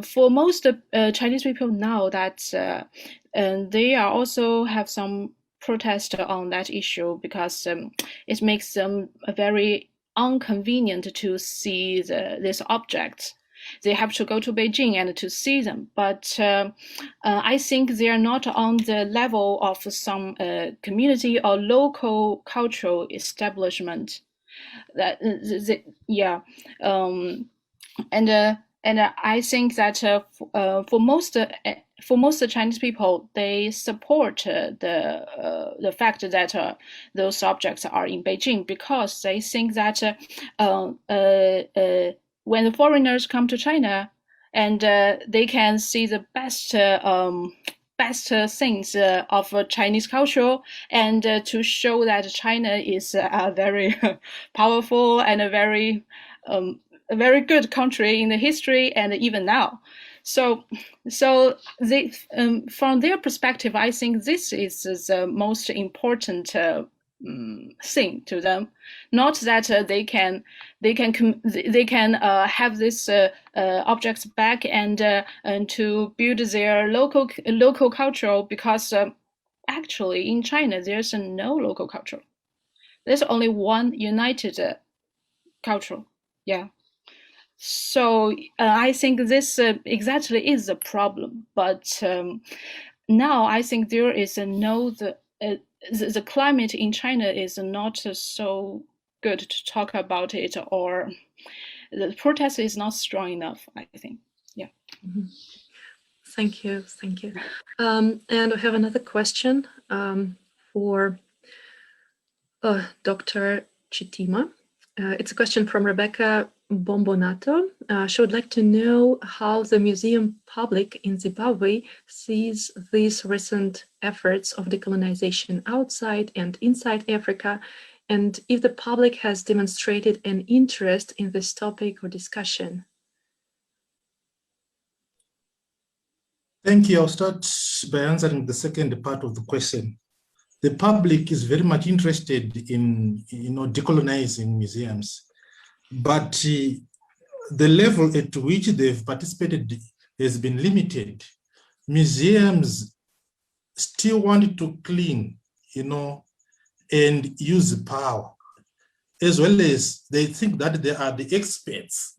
for most Chinese people now that they are also have some protest on that issue, because it makes them very inconvenient to see these objects. They have to go to Beijing and to see them, but I think they are not on the level of some community or local cultural establishment. And I think that for most Chinese people, they support the fact that those objects are in Beijing, because they think that when the foreigners come to China, and they can see the best best things of Chinese culture, and to show that China is a very powerful and a very good country in the history and even now. So they, from their perspective, I think this is the most important thing to them. Not that they can have this objects back and to build their local culture, because actually in China there's no local culture. There's only one united culture. Yeah. So I think this exactly is the problem. But now I think there is the climate in China is not so good to talk about it, or the protest is not strong enough, I think. Yeah. Mm-hmm. Thank you. And we have another question for Dr. Chitima. It's a question from Rebecca Bombonato. She would like to know how the museum public in Zimbabwe sees these recent efforts of decolonization outside and inside Africa, and if the public has demonstrated an interest in this topic or discussion. Thank you. I'll start by answering the second part of the question. The public is very much interested in decolonizing museums, but the level at which they've participated has been limited. Museums still want to cling, and use power, as well as they think that they are the experts,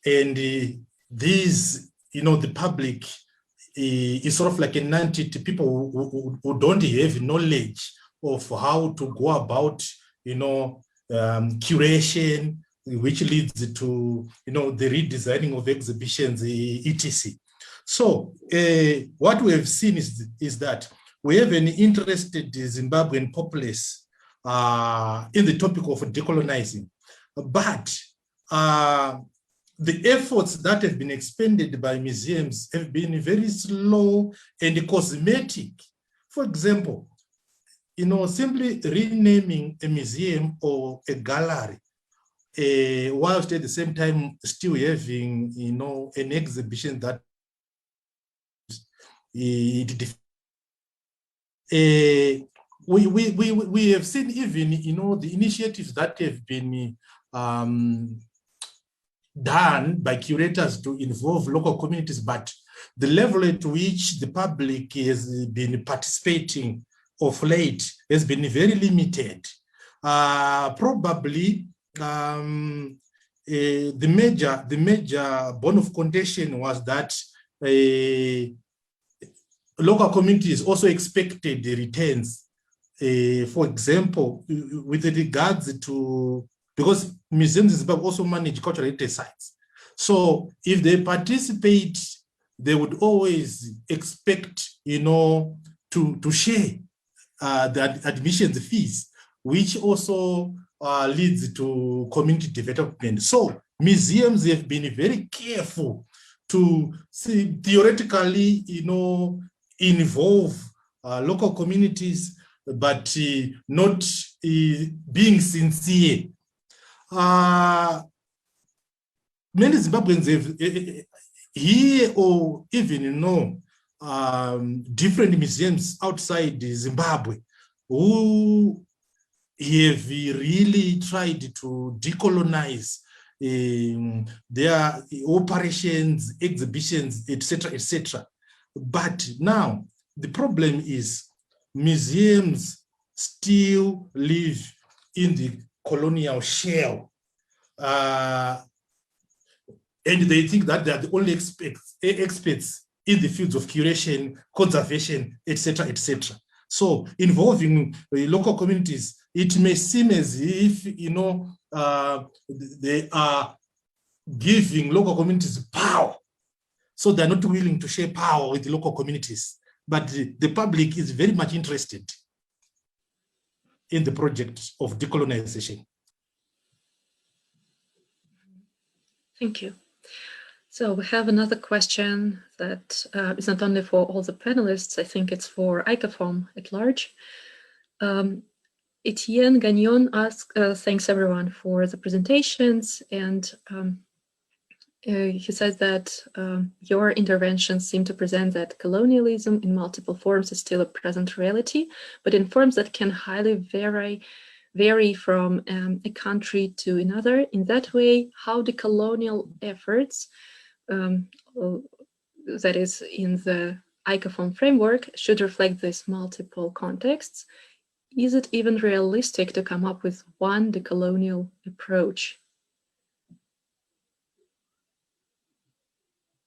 and these, the public is sort of like a non-entity to people who don't have knowledge of how to go about, curation, which leads to, the redesigning of exhibitions, etc. So what we have seen is that we have an interested Zimbabwean populace in the topic of decolonizing, but the efforts that have been expended by museums have been very slow and cosmetic. For example, simply renaming a museum or a gallery, whilst at the same time still having, an exhibition that we have seen even, the initiatives that have been done by curators to involve local communities, but the level at which the public has been participating of late has been very limited. Probably the major bone of contention was that local communities also expected the returns. For example, with regards to, because museums in Zimbabwe also manage cultural heritage sites. So if they participate, they would always expect, to share the admissions fees, which also leads to community development. So museums have been very careful to theoretically, involve local communities, but not being sincere. Many Zimbabweans have here or even different museums outside Zimbabwe who have really tried to decolonize their operations, exhibitions, etc., etc. But now the problem is museums still live in the colonial shell, and they think that they are the only experts in the fields of curation, conservation, etc., etc. So involving local communities, it may seem as if they are giving local communities power, so they're not willing to share power with the local communities. But the public is very much interested in the project of decolonization. Thank you. So we have another question that is not only for all the panelists, I think it's for ICOFOM at large. Etienne Gagnon asks, thanks everyone for the presentations, and he says that your interventions seem to present that colonialism in multiple forms is still a present reality, but in forms that can highly vary from a country to another. In that way, how the colonial efforts, that is in the ICOFOM framework, should reflect these multiple contexts. Is it even realistic to come up with one decolonial approach?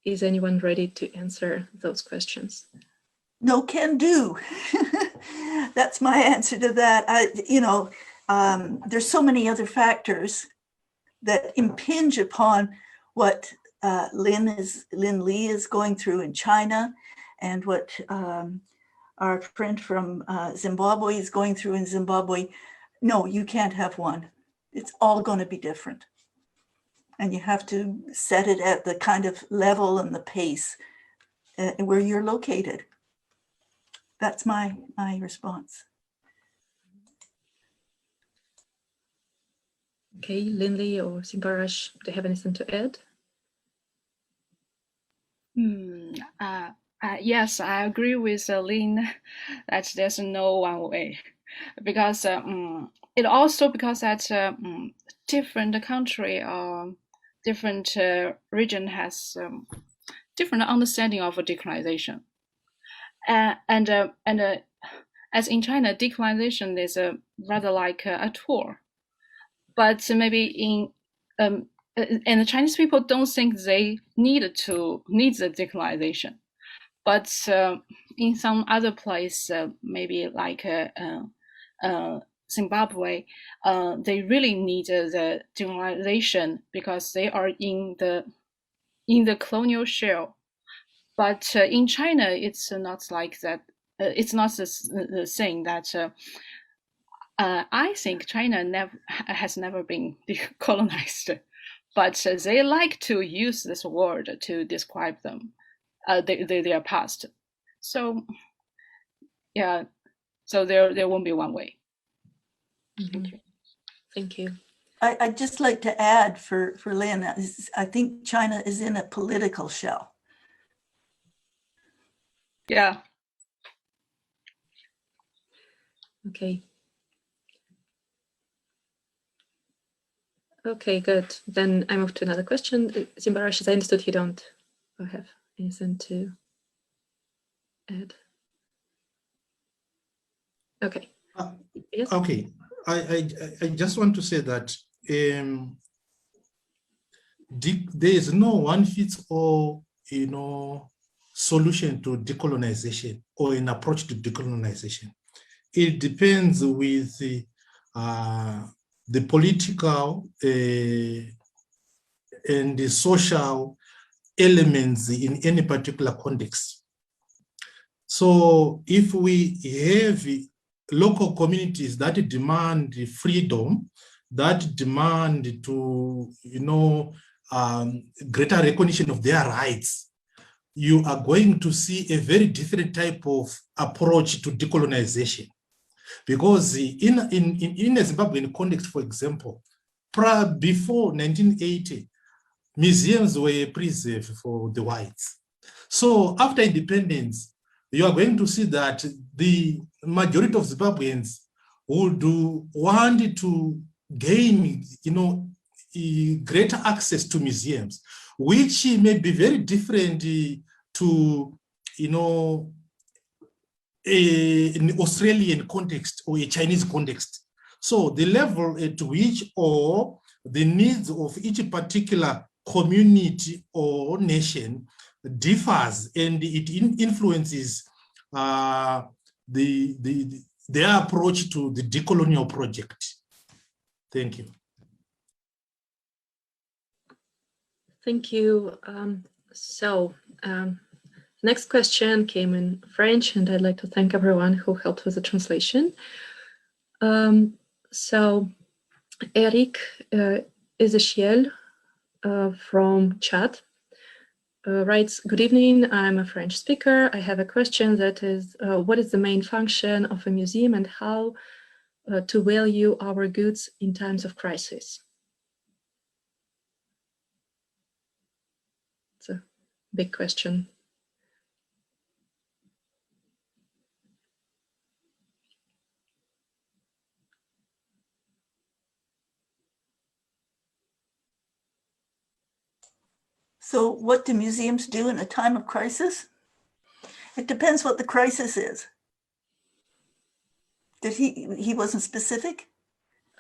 Is anyone ready to answer those questions? No can do. That's my answer to that. There's so many other factors that impinge upon what Lynn Lee is going through in China, and what our friend from Zimbabwe is going through in Zimbabwe. No, you can't have one. It's all going to be different. And you have to set it at the kind of level and the pace where you're located. That's my response. Okay, Lynn Lee or Simbarashe, do you have anything to add? Yes, I agree with Lynn that there's no one way, because it also because that different country or different region has different understanding of decolonization, and as in China, decolonization is rather like a tour, but maybe in and the Chinese people don't think they need the decolonization, but in some other place, maybe like Zimbabwe, they really need the decolonization because they are in the colonial shell. But in China, it's not like that. It's not the thing that. I think China has never been decolonized, but they like to use this word to describe them, their past. So, yeah, so there won't be one way. Mm-hmm. Thank you. I'd just like to add for Lynn, I think China is in a political shell. Yeah. Okay. Okay, good. Then I move to another question. Simbarashe, as I understood, you don't have anything to add. Okay. Yes. Okay. I just want to say that there is no one fits all, solution to decolonization or an approach to decolonization. It depends with the political and the social elements in any particular context. So if we have local communities that demand freedom, that demand to, greater recognition of their rights, you are going to see a very different type of approach to decolonization. Because in a Zimbabwean context, for example, before 1980, museums were preserved for the whites. So after independence, you are going to see that the majority of Zimbabweans would want to gain, greater access to museums, which may be very different to, an Australian context or a Chinese context. So the level at which or the needs of each particular community or nation differs, and it influences their approach to the decolonial project. Thank you. Thank you. Next question came in French, and I'd like to thank everyone who helped with the translation. Eric Ezechiel from Chad writes, "Good evening, I'm a French speaker. I have a question that is, what is the main function of a museum and how to value our goods in times of crisis?" It's a big question. So what do museums do in a time of crisis? It depends what the crisis is. Did he wasn't specific?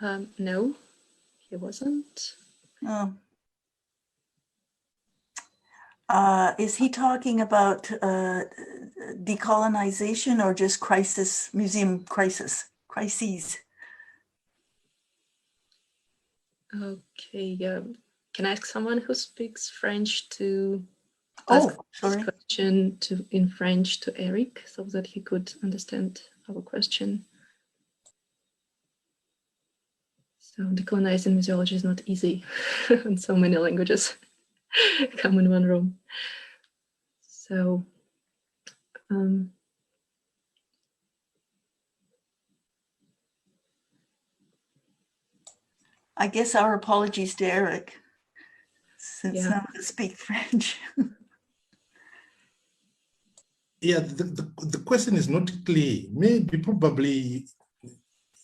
No, he wasn't. Oh. Is he talking about decolonization or just crisis, museum crises? Okay, can I ask someone who speaks French to ask this question in French to Eric so that he could understand our question? So decolonizing museology is not easy and so many languages come in one room. So I guess our apologies to Eric, since none of us speak French. Yeah, the question is not clear. Maybe, probably,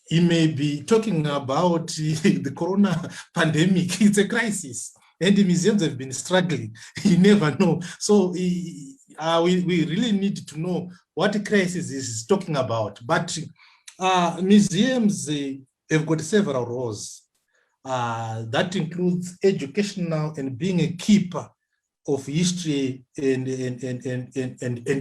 he may be talking about the corona pandemic. It's a crisis, and the museums have been struggling. You never know. So we really need to know what crisis is talking about. But museums have got several roles. That includes educational and being a keeper of history and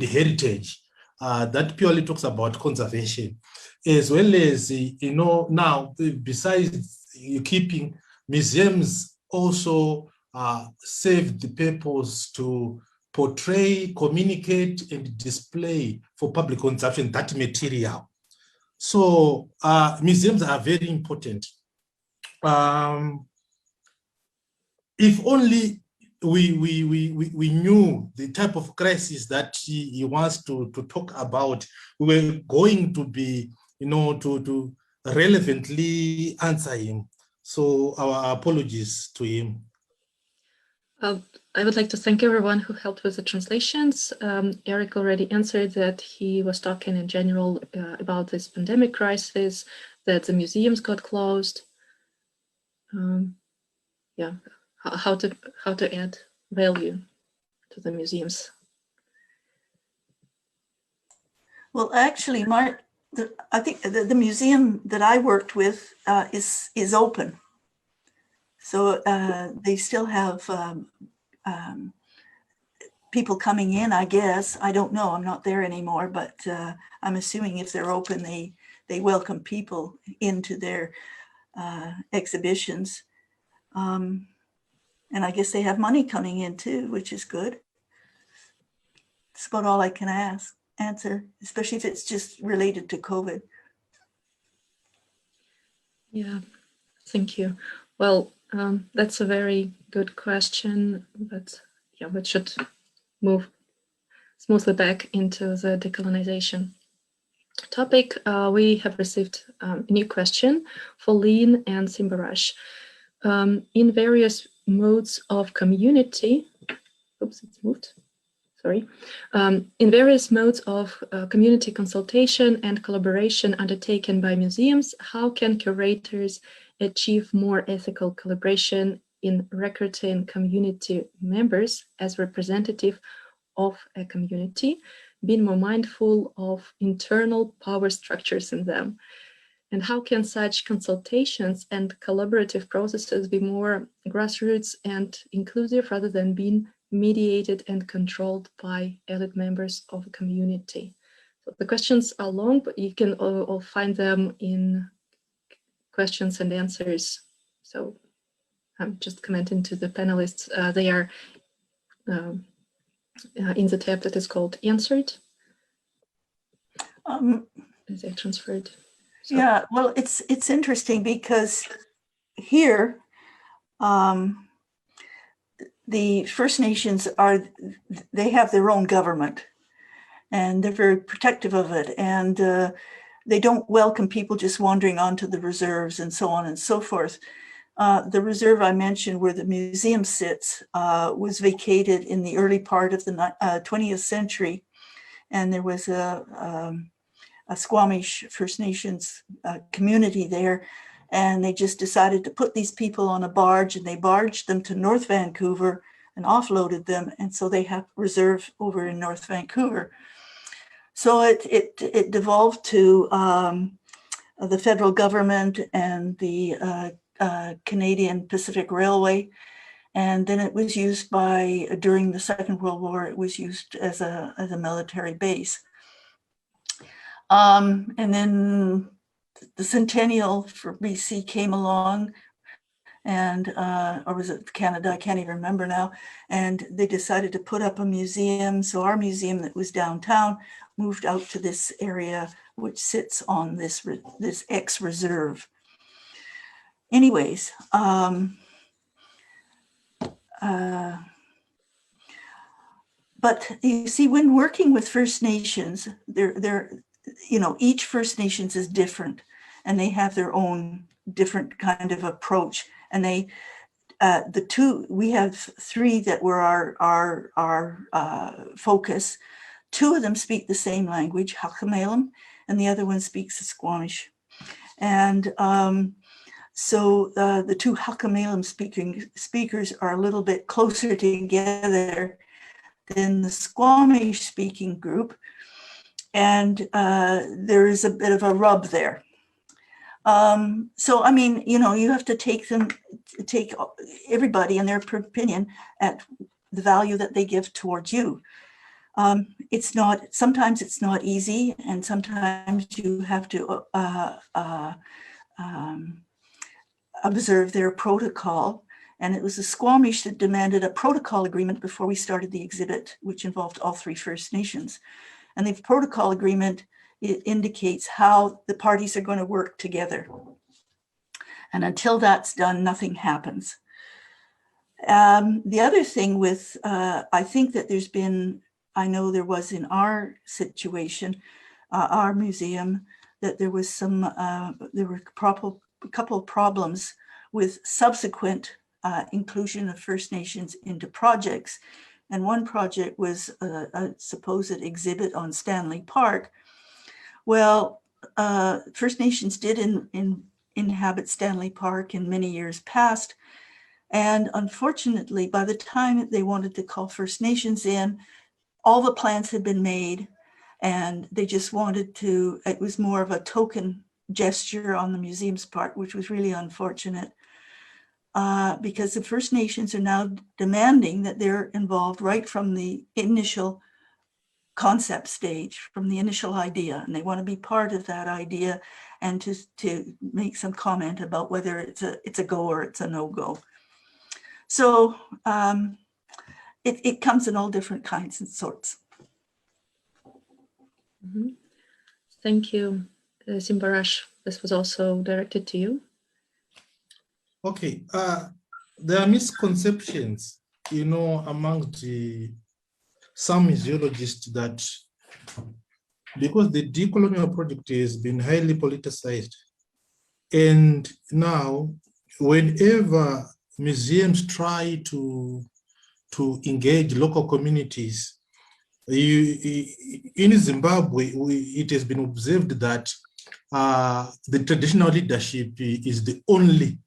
heritage. That purely talks about conservation, as well as, now, besides keeping, museums also serve the purpose to portray, communicate, and display for public consumption that material. So museums are very important. If only we knew the type of crisis that he wants to talk about, we were going to be, to relevantly answer him. So our apologies to him. I would like to thank everyone who helped with the translations. Eric already answered that he was talking in general about this pandemic crisis, that the museums got closed. Yeah, how to add value to the museums. Well, actually, I think the museum that I worked with is open. So they still have people coming in, I guess. I don't know, I'm not there anymore, but I'm assuming if they're open, they welcome people into their exhibitions. And I guess they have money coming in too, which is good. That's about all I can answer, especially if it's just related to COVID. Yeah, thank you. Well, that's a very good question, but yeah, we should move smoothly back into the decolonization topic. We have received a new question for Lynn and Simbarashe. In various modes of community, in various modes of community consultation and collaboration undertaken by museums, how can curators achieve more ethical collaboration in recruiting community members as representative of a community, being more mindful of internal power structures in them? And how can such consultations and collaborative processes be more grassroots and inclusive rather than being mediated and controlled by elite members of a community? So the questions are long, but you can all find them in questions and answers. So I'm just commenting to the panelists. They are in the tab that is called Answered. They're transferred. So. Yeah, well, it's interesting because here, the First Nations they have their own government, and they're very protective of it. And they don't welcome people just wandering onto the reserves and so on and so forth. The reserve I mentioned where the museum sits was vacated in the early part of the 20th century. And there was a Squamish First Nations community there. And they just decided to put these people on a barge, and they barged them to North Vancouver and offloaded them. And so they have reserve over in North Vancouver. So it devolved to the federal government and the Canadian Pacific Railway. And then it was used during the Second World War, it was used as a military base. And then the centennial for BC came along, and or was it Canada? I can't even remember now. And they decided to put up a museum. So our museum that was downtown moved out to this area, which sits on this ex-reserve. Anyways, but you see, when working with First Nations, each First Nations is different, and they have their own different kind of approach. And we have three that were our focus. Two of them speak the same language, Hakamelam, and the other one speaks Squamish. And so the two Hakamelam speakers are a little bit closer together than the Squamish speaking group. And there is a bit of a rub there. So, I mean, you have to take everybody and their opinion at the value that they give towards you. Sometimes it's not easy, and sometimes you have to observe their protocol. And it was the Squamish that demanded a protocol agreement before we started the exhibit, which involved all three First Nations. And the protocol agreement, it indicates how the parties are going to work together. And until that's done, nothing happens. The other thing with, I think that I know there was in our situation, our museum, that there was there were a couple of problems with subsequent inclusion of First Nations into projects. And one project was a supposed exhibit on Stanley Park. Well, First Nations did inhabit Stanley Park in many years past. And unfortunately, by the time they wanted to call First Nations in, all the plans had been made, and they just wanted to, it was more of a token gesture on the museum's part, which was really unfortunate. Because the First Nations are now demanding that they're involved right from the initial concept stage, from the initial idea, and they want to be part of that idea and to make some comment about whether it's a go or it's a no-go. So it comes in all different kinds and sorts. Mm-hmm. Thank you, Simbarashe. This was also directed to you. Okay, there are misconceptions, among some museologists that because the decolonial project has been highly politicized, and now whenever museums try to engage local communities, in Zimbabwe, it has been observed that the traditional leadership is the only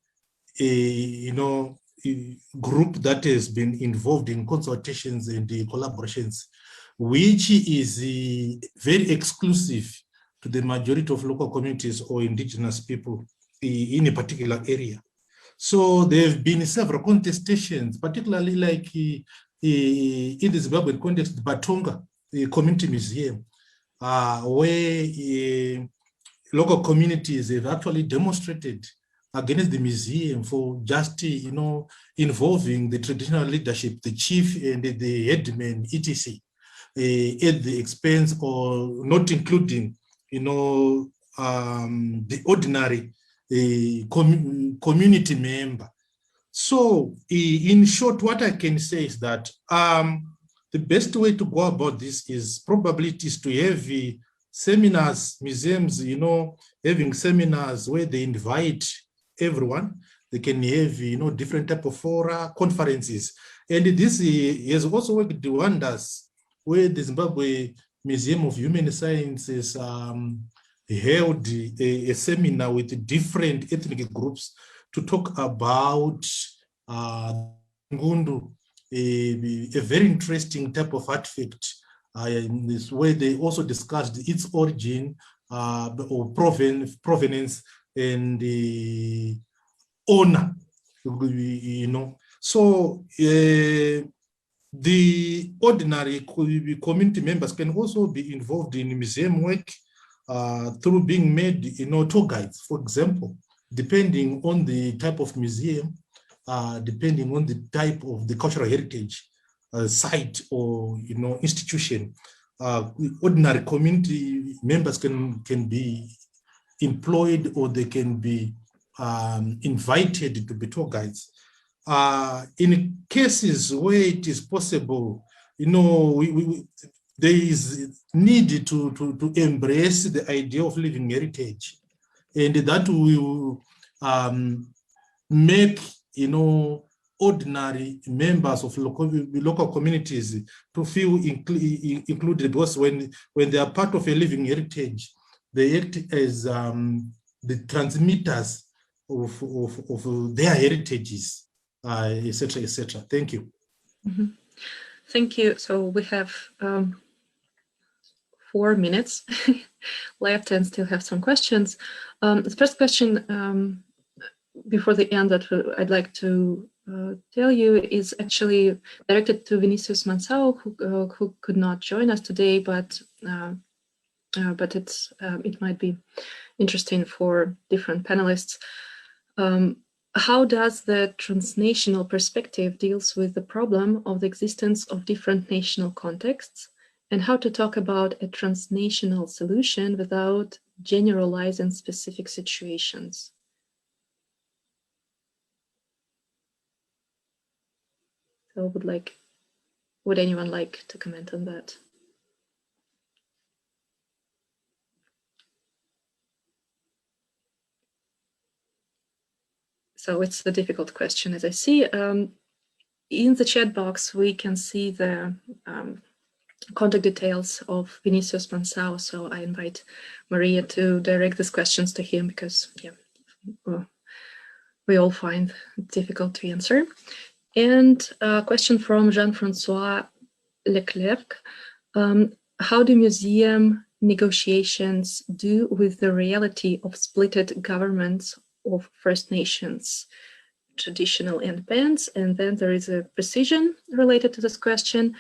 group that has been involved in consultations and collaborations, which is very exclusive to the majority of local communities or indigenous people in a particular area. So there have been several contestations, particularly like in the Zimbabwean context, the Batonga Community Museum, where local communities have actually demonstrated against the museum for just, involving the traditional leadership, the chief and the headman, etc., at the expense or not including, the ordinary community member. So in short, what I can say is that the best way to go about this is probably to have seminars, museums, having seminars where they invite everyone. They can have, different type of fora, conferences. And this has also worked wonders where the Zimbabwe Museum of Human Sciences held a seminar with different ethnic groups to talk about Ngundu, a very interesting type of artifact in this way. They also discussed its origin or provenance and the owner, So the ordinary community members can also be involved in museum work through being made, tour guides, for example, depending on the type of museum, depending on the type of the cultural heritage site or institution. Ordinary community members can be employed, or they can be invited to be tour guides. In cases where it is possible, there is need to embrace the idea of living heritage, and that will make ordinary members of local communities to feel included, because when they are part of a living heritage, they act as the transmitters of their heritages, etc., etc. Thank you. Mm-hmm. Thank you. So we have 4 minutes left and still have some questions. The first question before the end that I'd like to tell you is actually directed to Vinícius Monção, who could not join us today, but it might be interesting for different panelists. How does the transnational perspective deals with the problem of the existence of different national contexts, and how to talk about a transnational solution without generalizing specific situations? So would anyone like to comment on that? So it's a difficult question, as I see. In the chat box, we can see the contact details of Vinícius Monção. So I invite Maria to direct these questions to him, because we all find it difficult to answer. And a question from Jean-François Leclerc. How do museum negotiations do with the reality of splitted governments of First Nations, traditional and bands? And then there is a precision related to this question.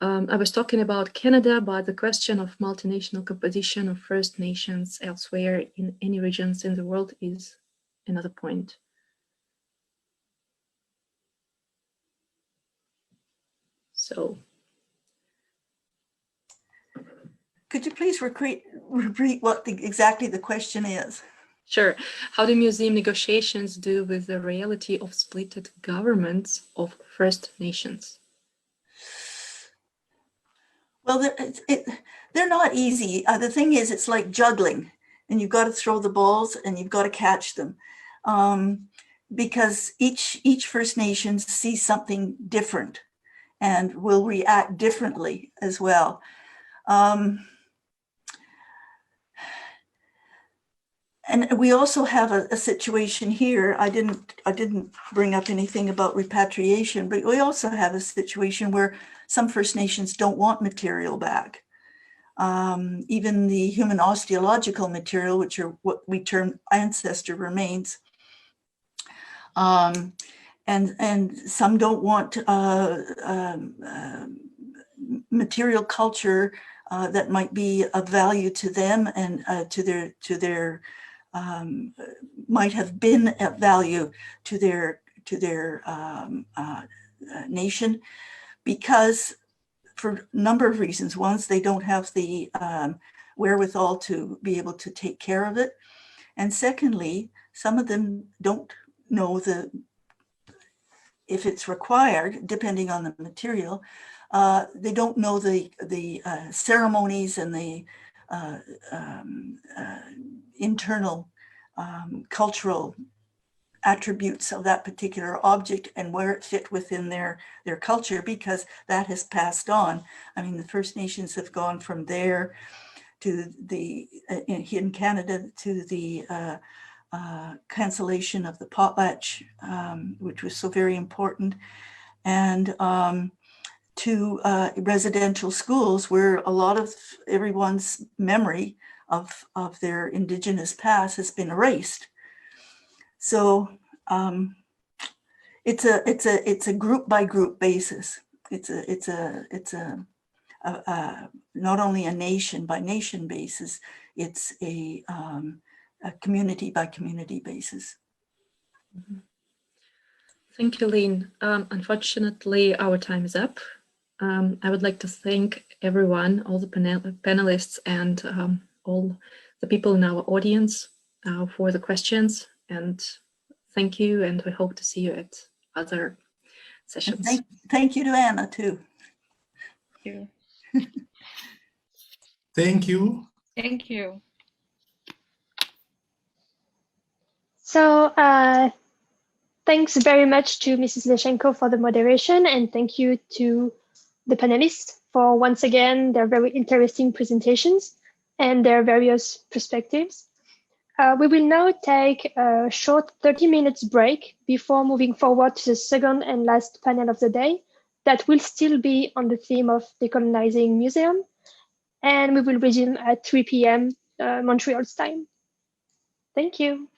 I was talking about Canada, but the question of multinational composition of First Nations elsewhere in any regions in the world is another point. So, could you please repeat what exactly the question is? Sure. How do museum negotiations do with the reality of splitted governments of First Nations? Well, they're not easy. The thing is, it's like juggling, and you've got to throw the balls and you've got to catch them, because each First Nation sees something different and will react differently as well. And we also have a situation here. I didn't bring up anything about repatriation, but we also have a situation where some First Nations don't want material back. Even the human osteological material, which are what we term ancestor remains. And some don't want material culture that might be of value to them and to their might have been of value to their nation, because for a number of reasons. One is they don't have the wherewithal to be able to take care of it, and secondly, some of them don't know if it's required, depending on the material, they don't know the ceremonies and the internal cultural attributes of that particular object and where it fit within their culture, because that has passed on. I mean, the First Nations have gone from there to the, in Canada, to the cancellation of the potlatch, which was so very important, and to residential schools where a lot of everyone's memory of their Indigenous past has been erased. So it's a group by group basis. It's not only a nation by nation basis. It's a community by community basis. Thank you, Lynn. Unfortunately, our time is up. I would like to thank everyone, all the panelists, and all the people in our audience for the questions. And thank you, and we hope to see you at other sessions. Thank you to Anna, too. Thank you. Thank you. Thank you. So thanks very much to Mrs. Leshenko for the moderation, and thank you to the panelists for, once again, their very interesting presentations and their various perspectives. We will now take a short 30 minutes break before moving forward to the second and last panel of the day that will still be on the theme of Decolonizing Museum, and we will resume at 3 p.m. Montreal's time. Thank you.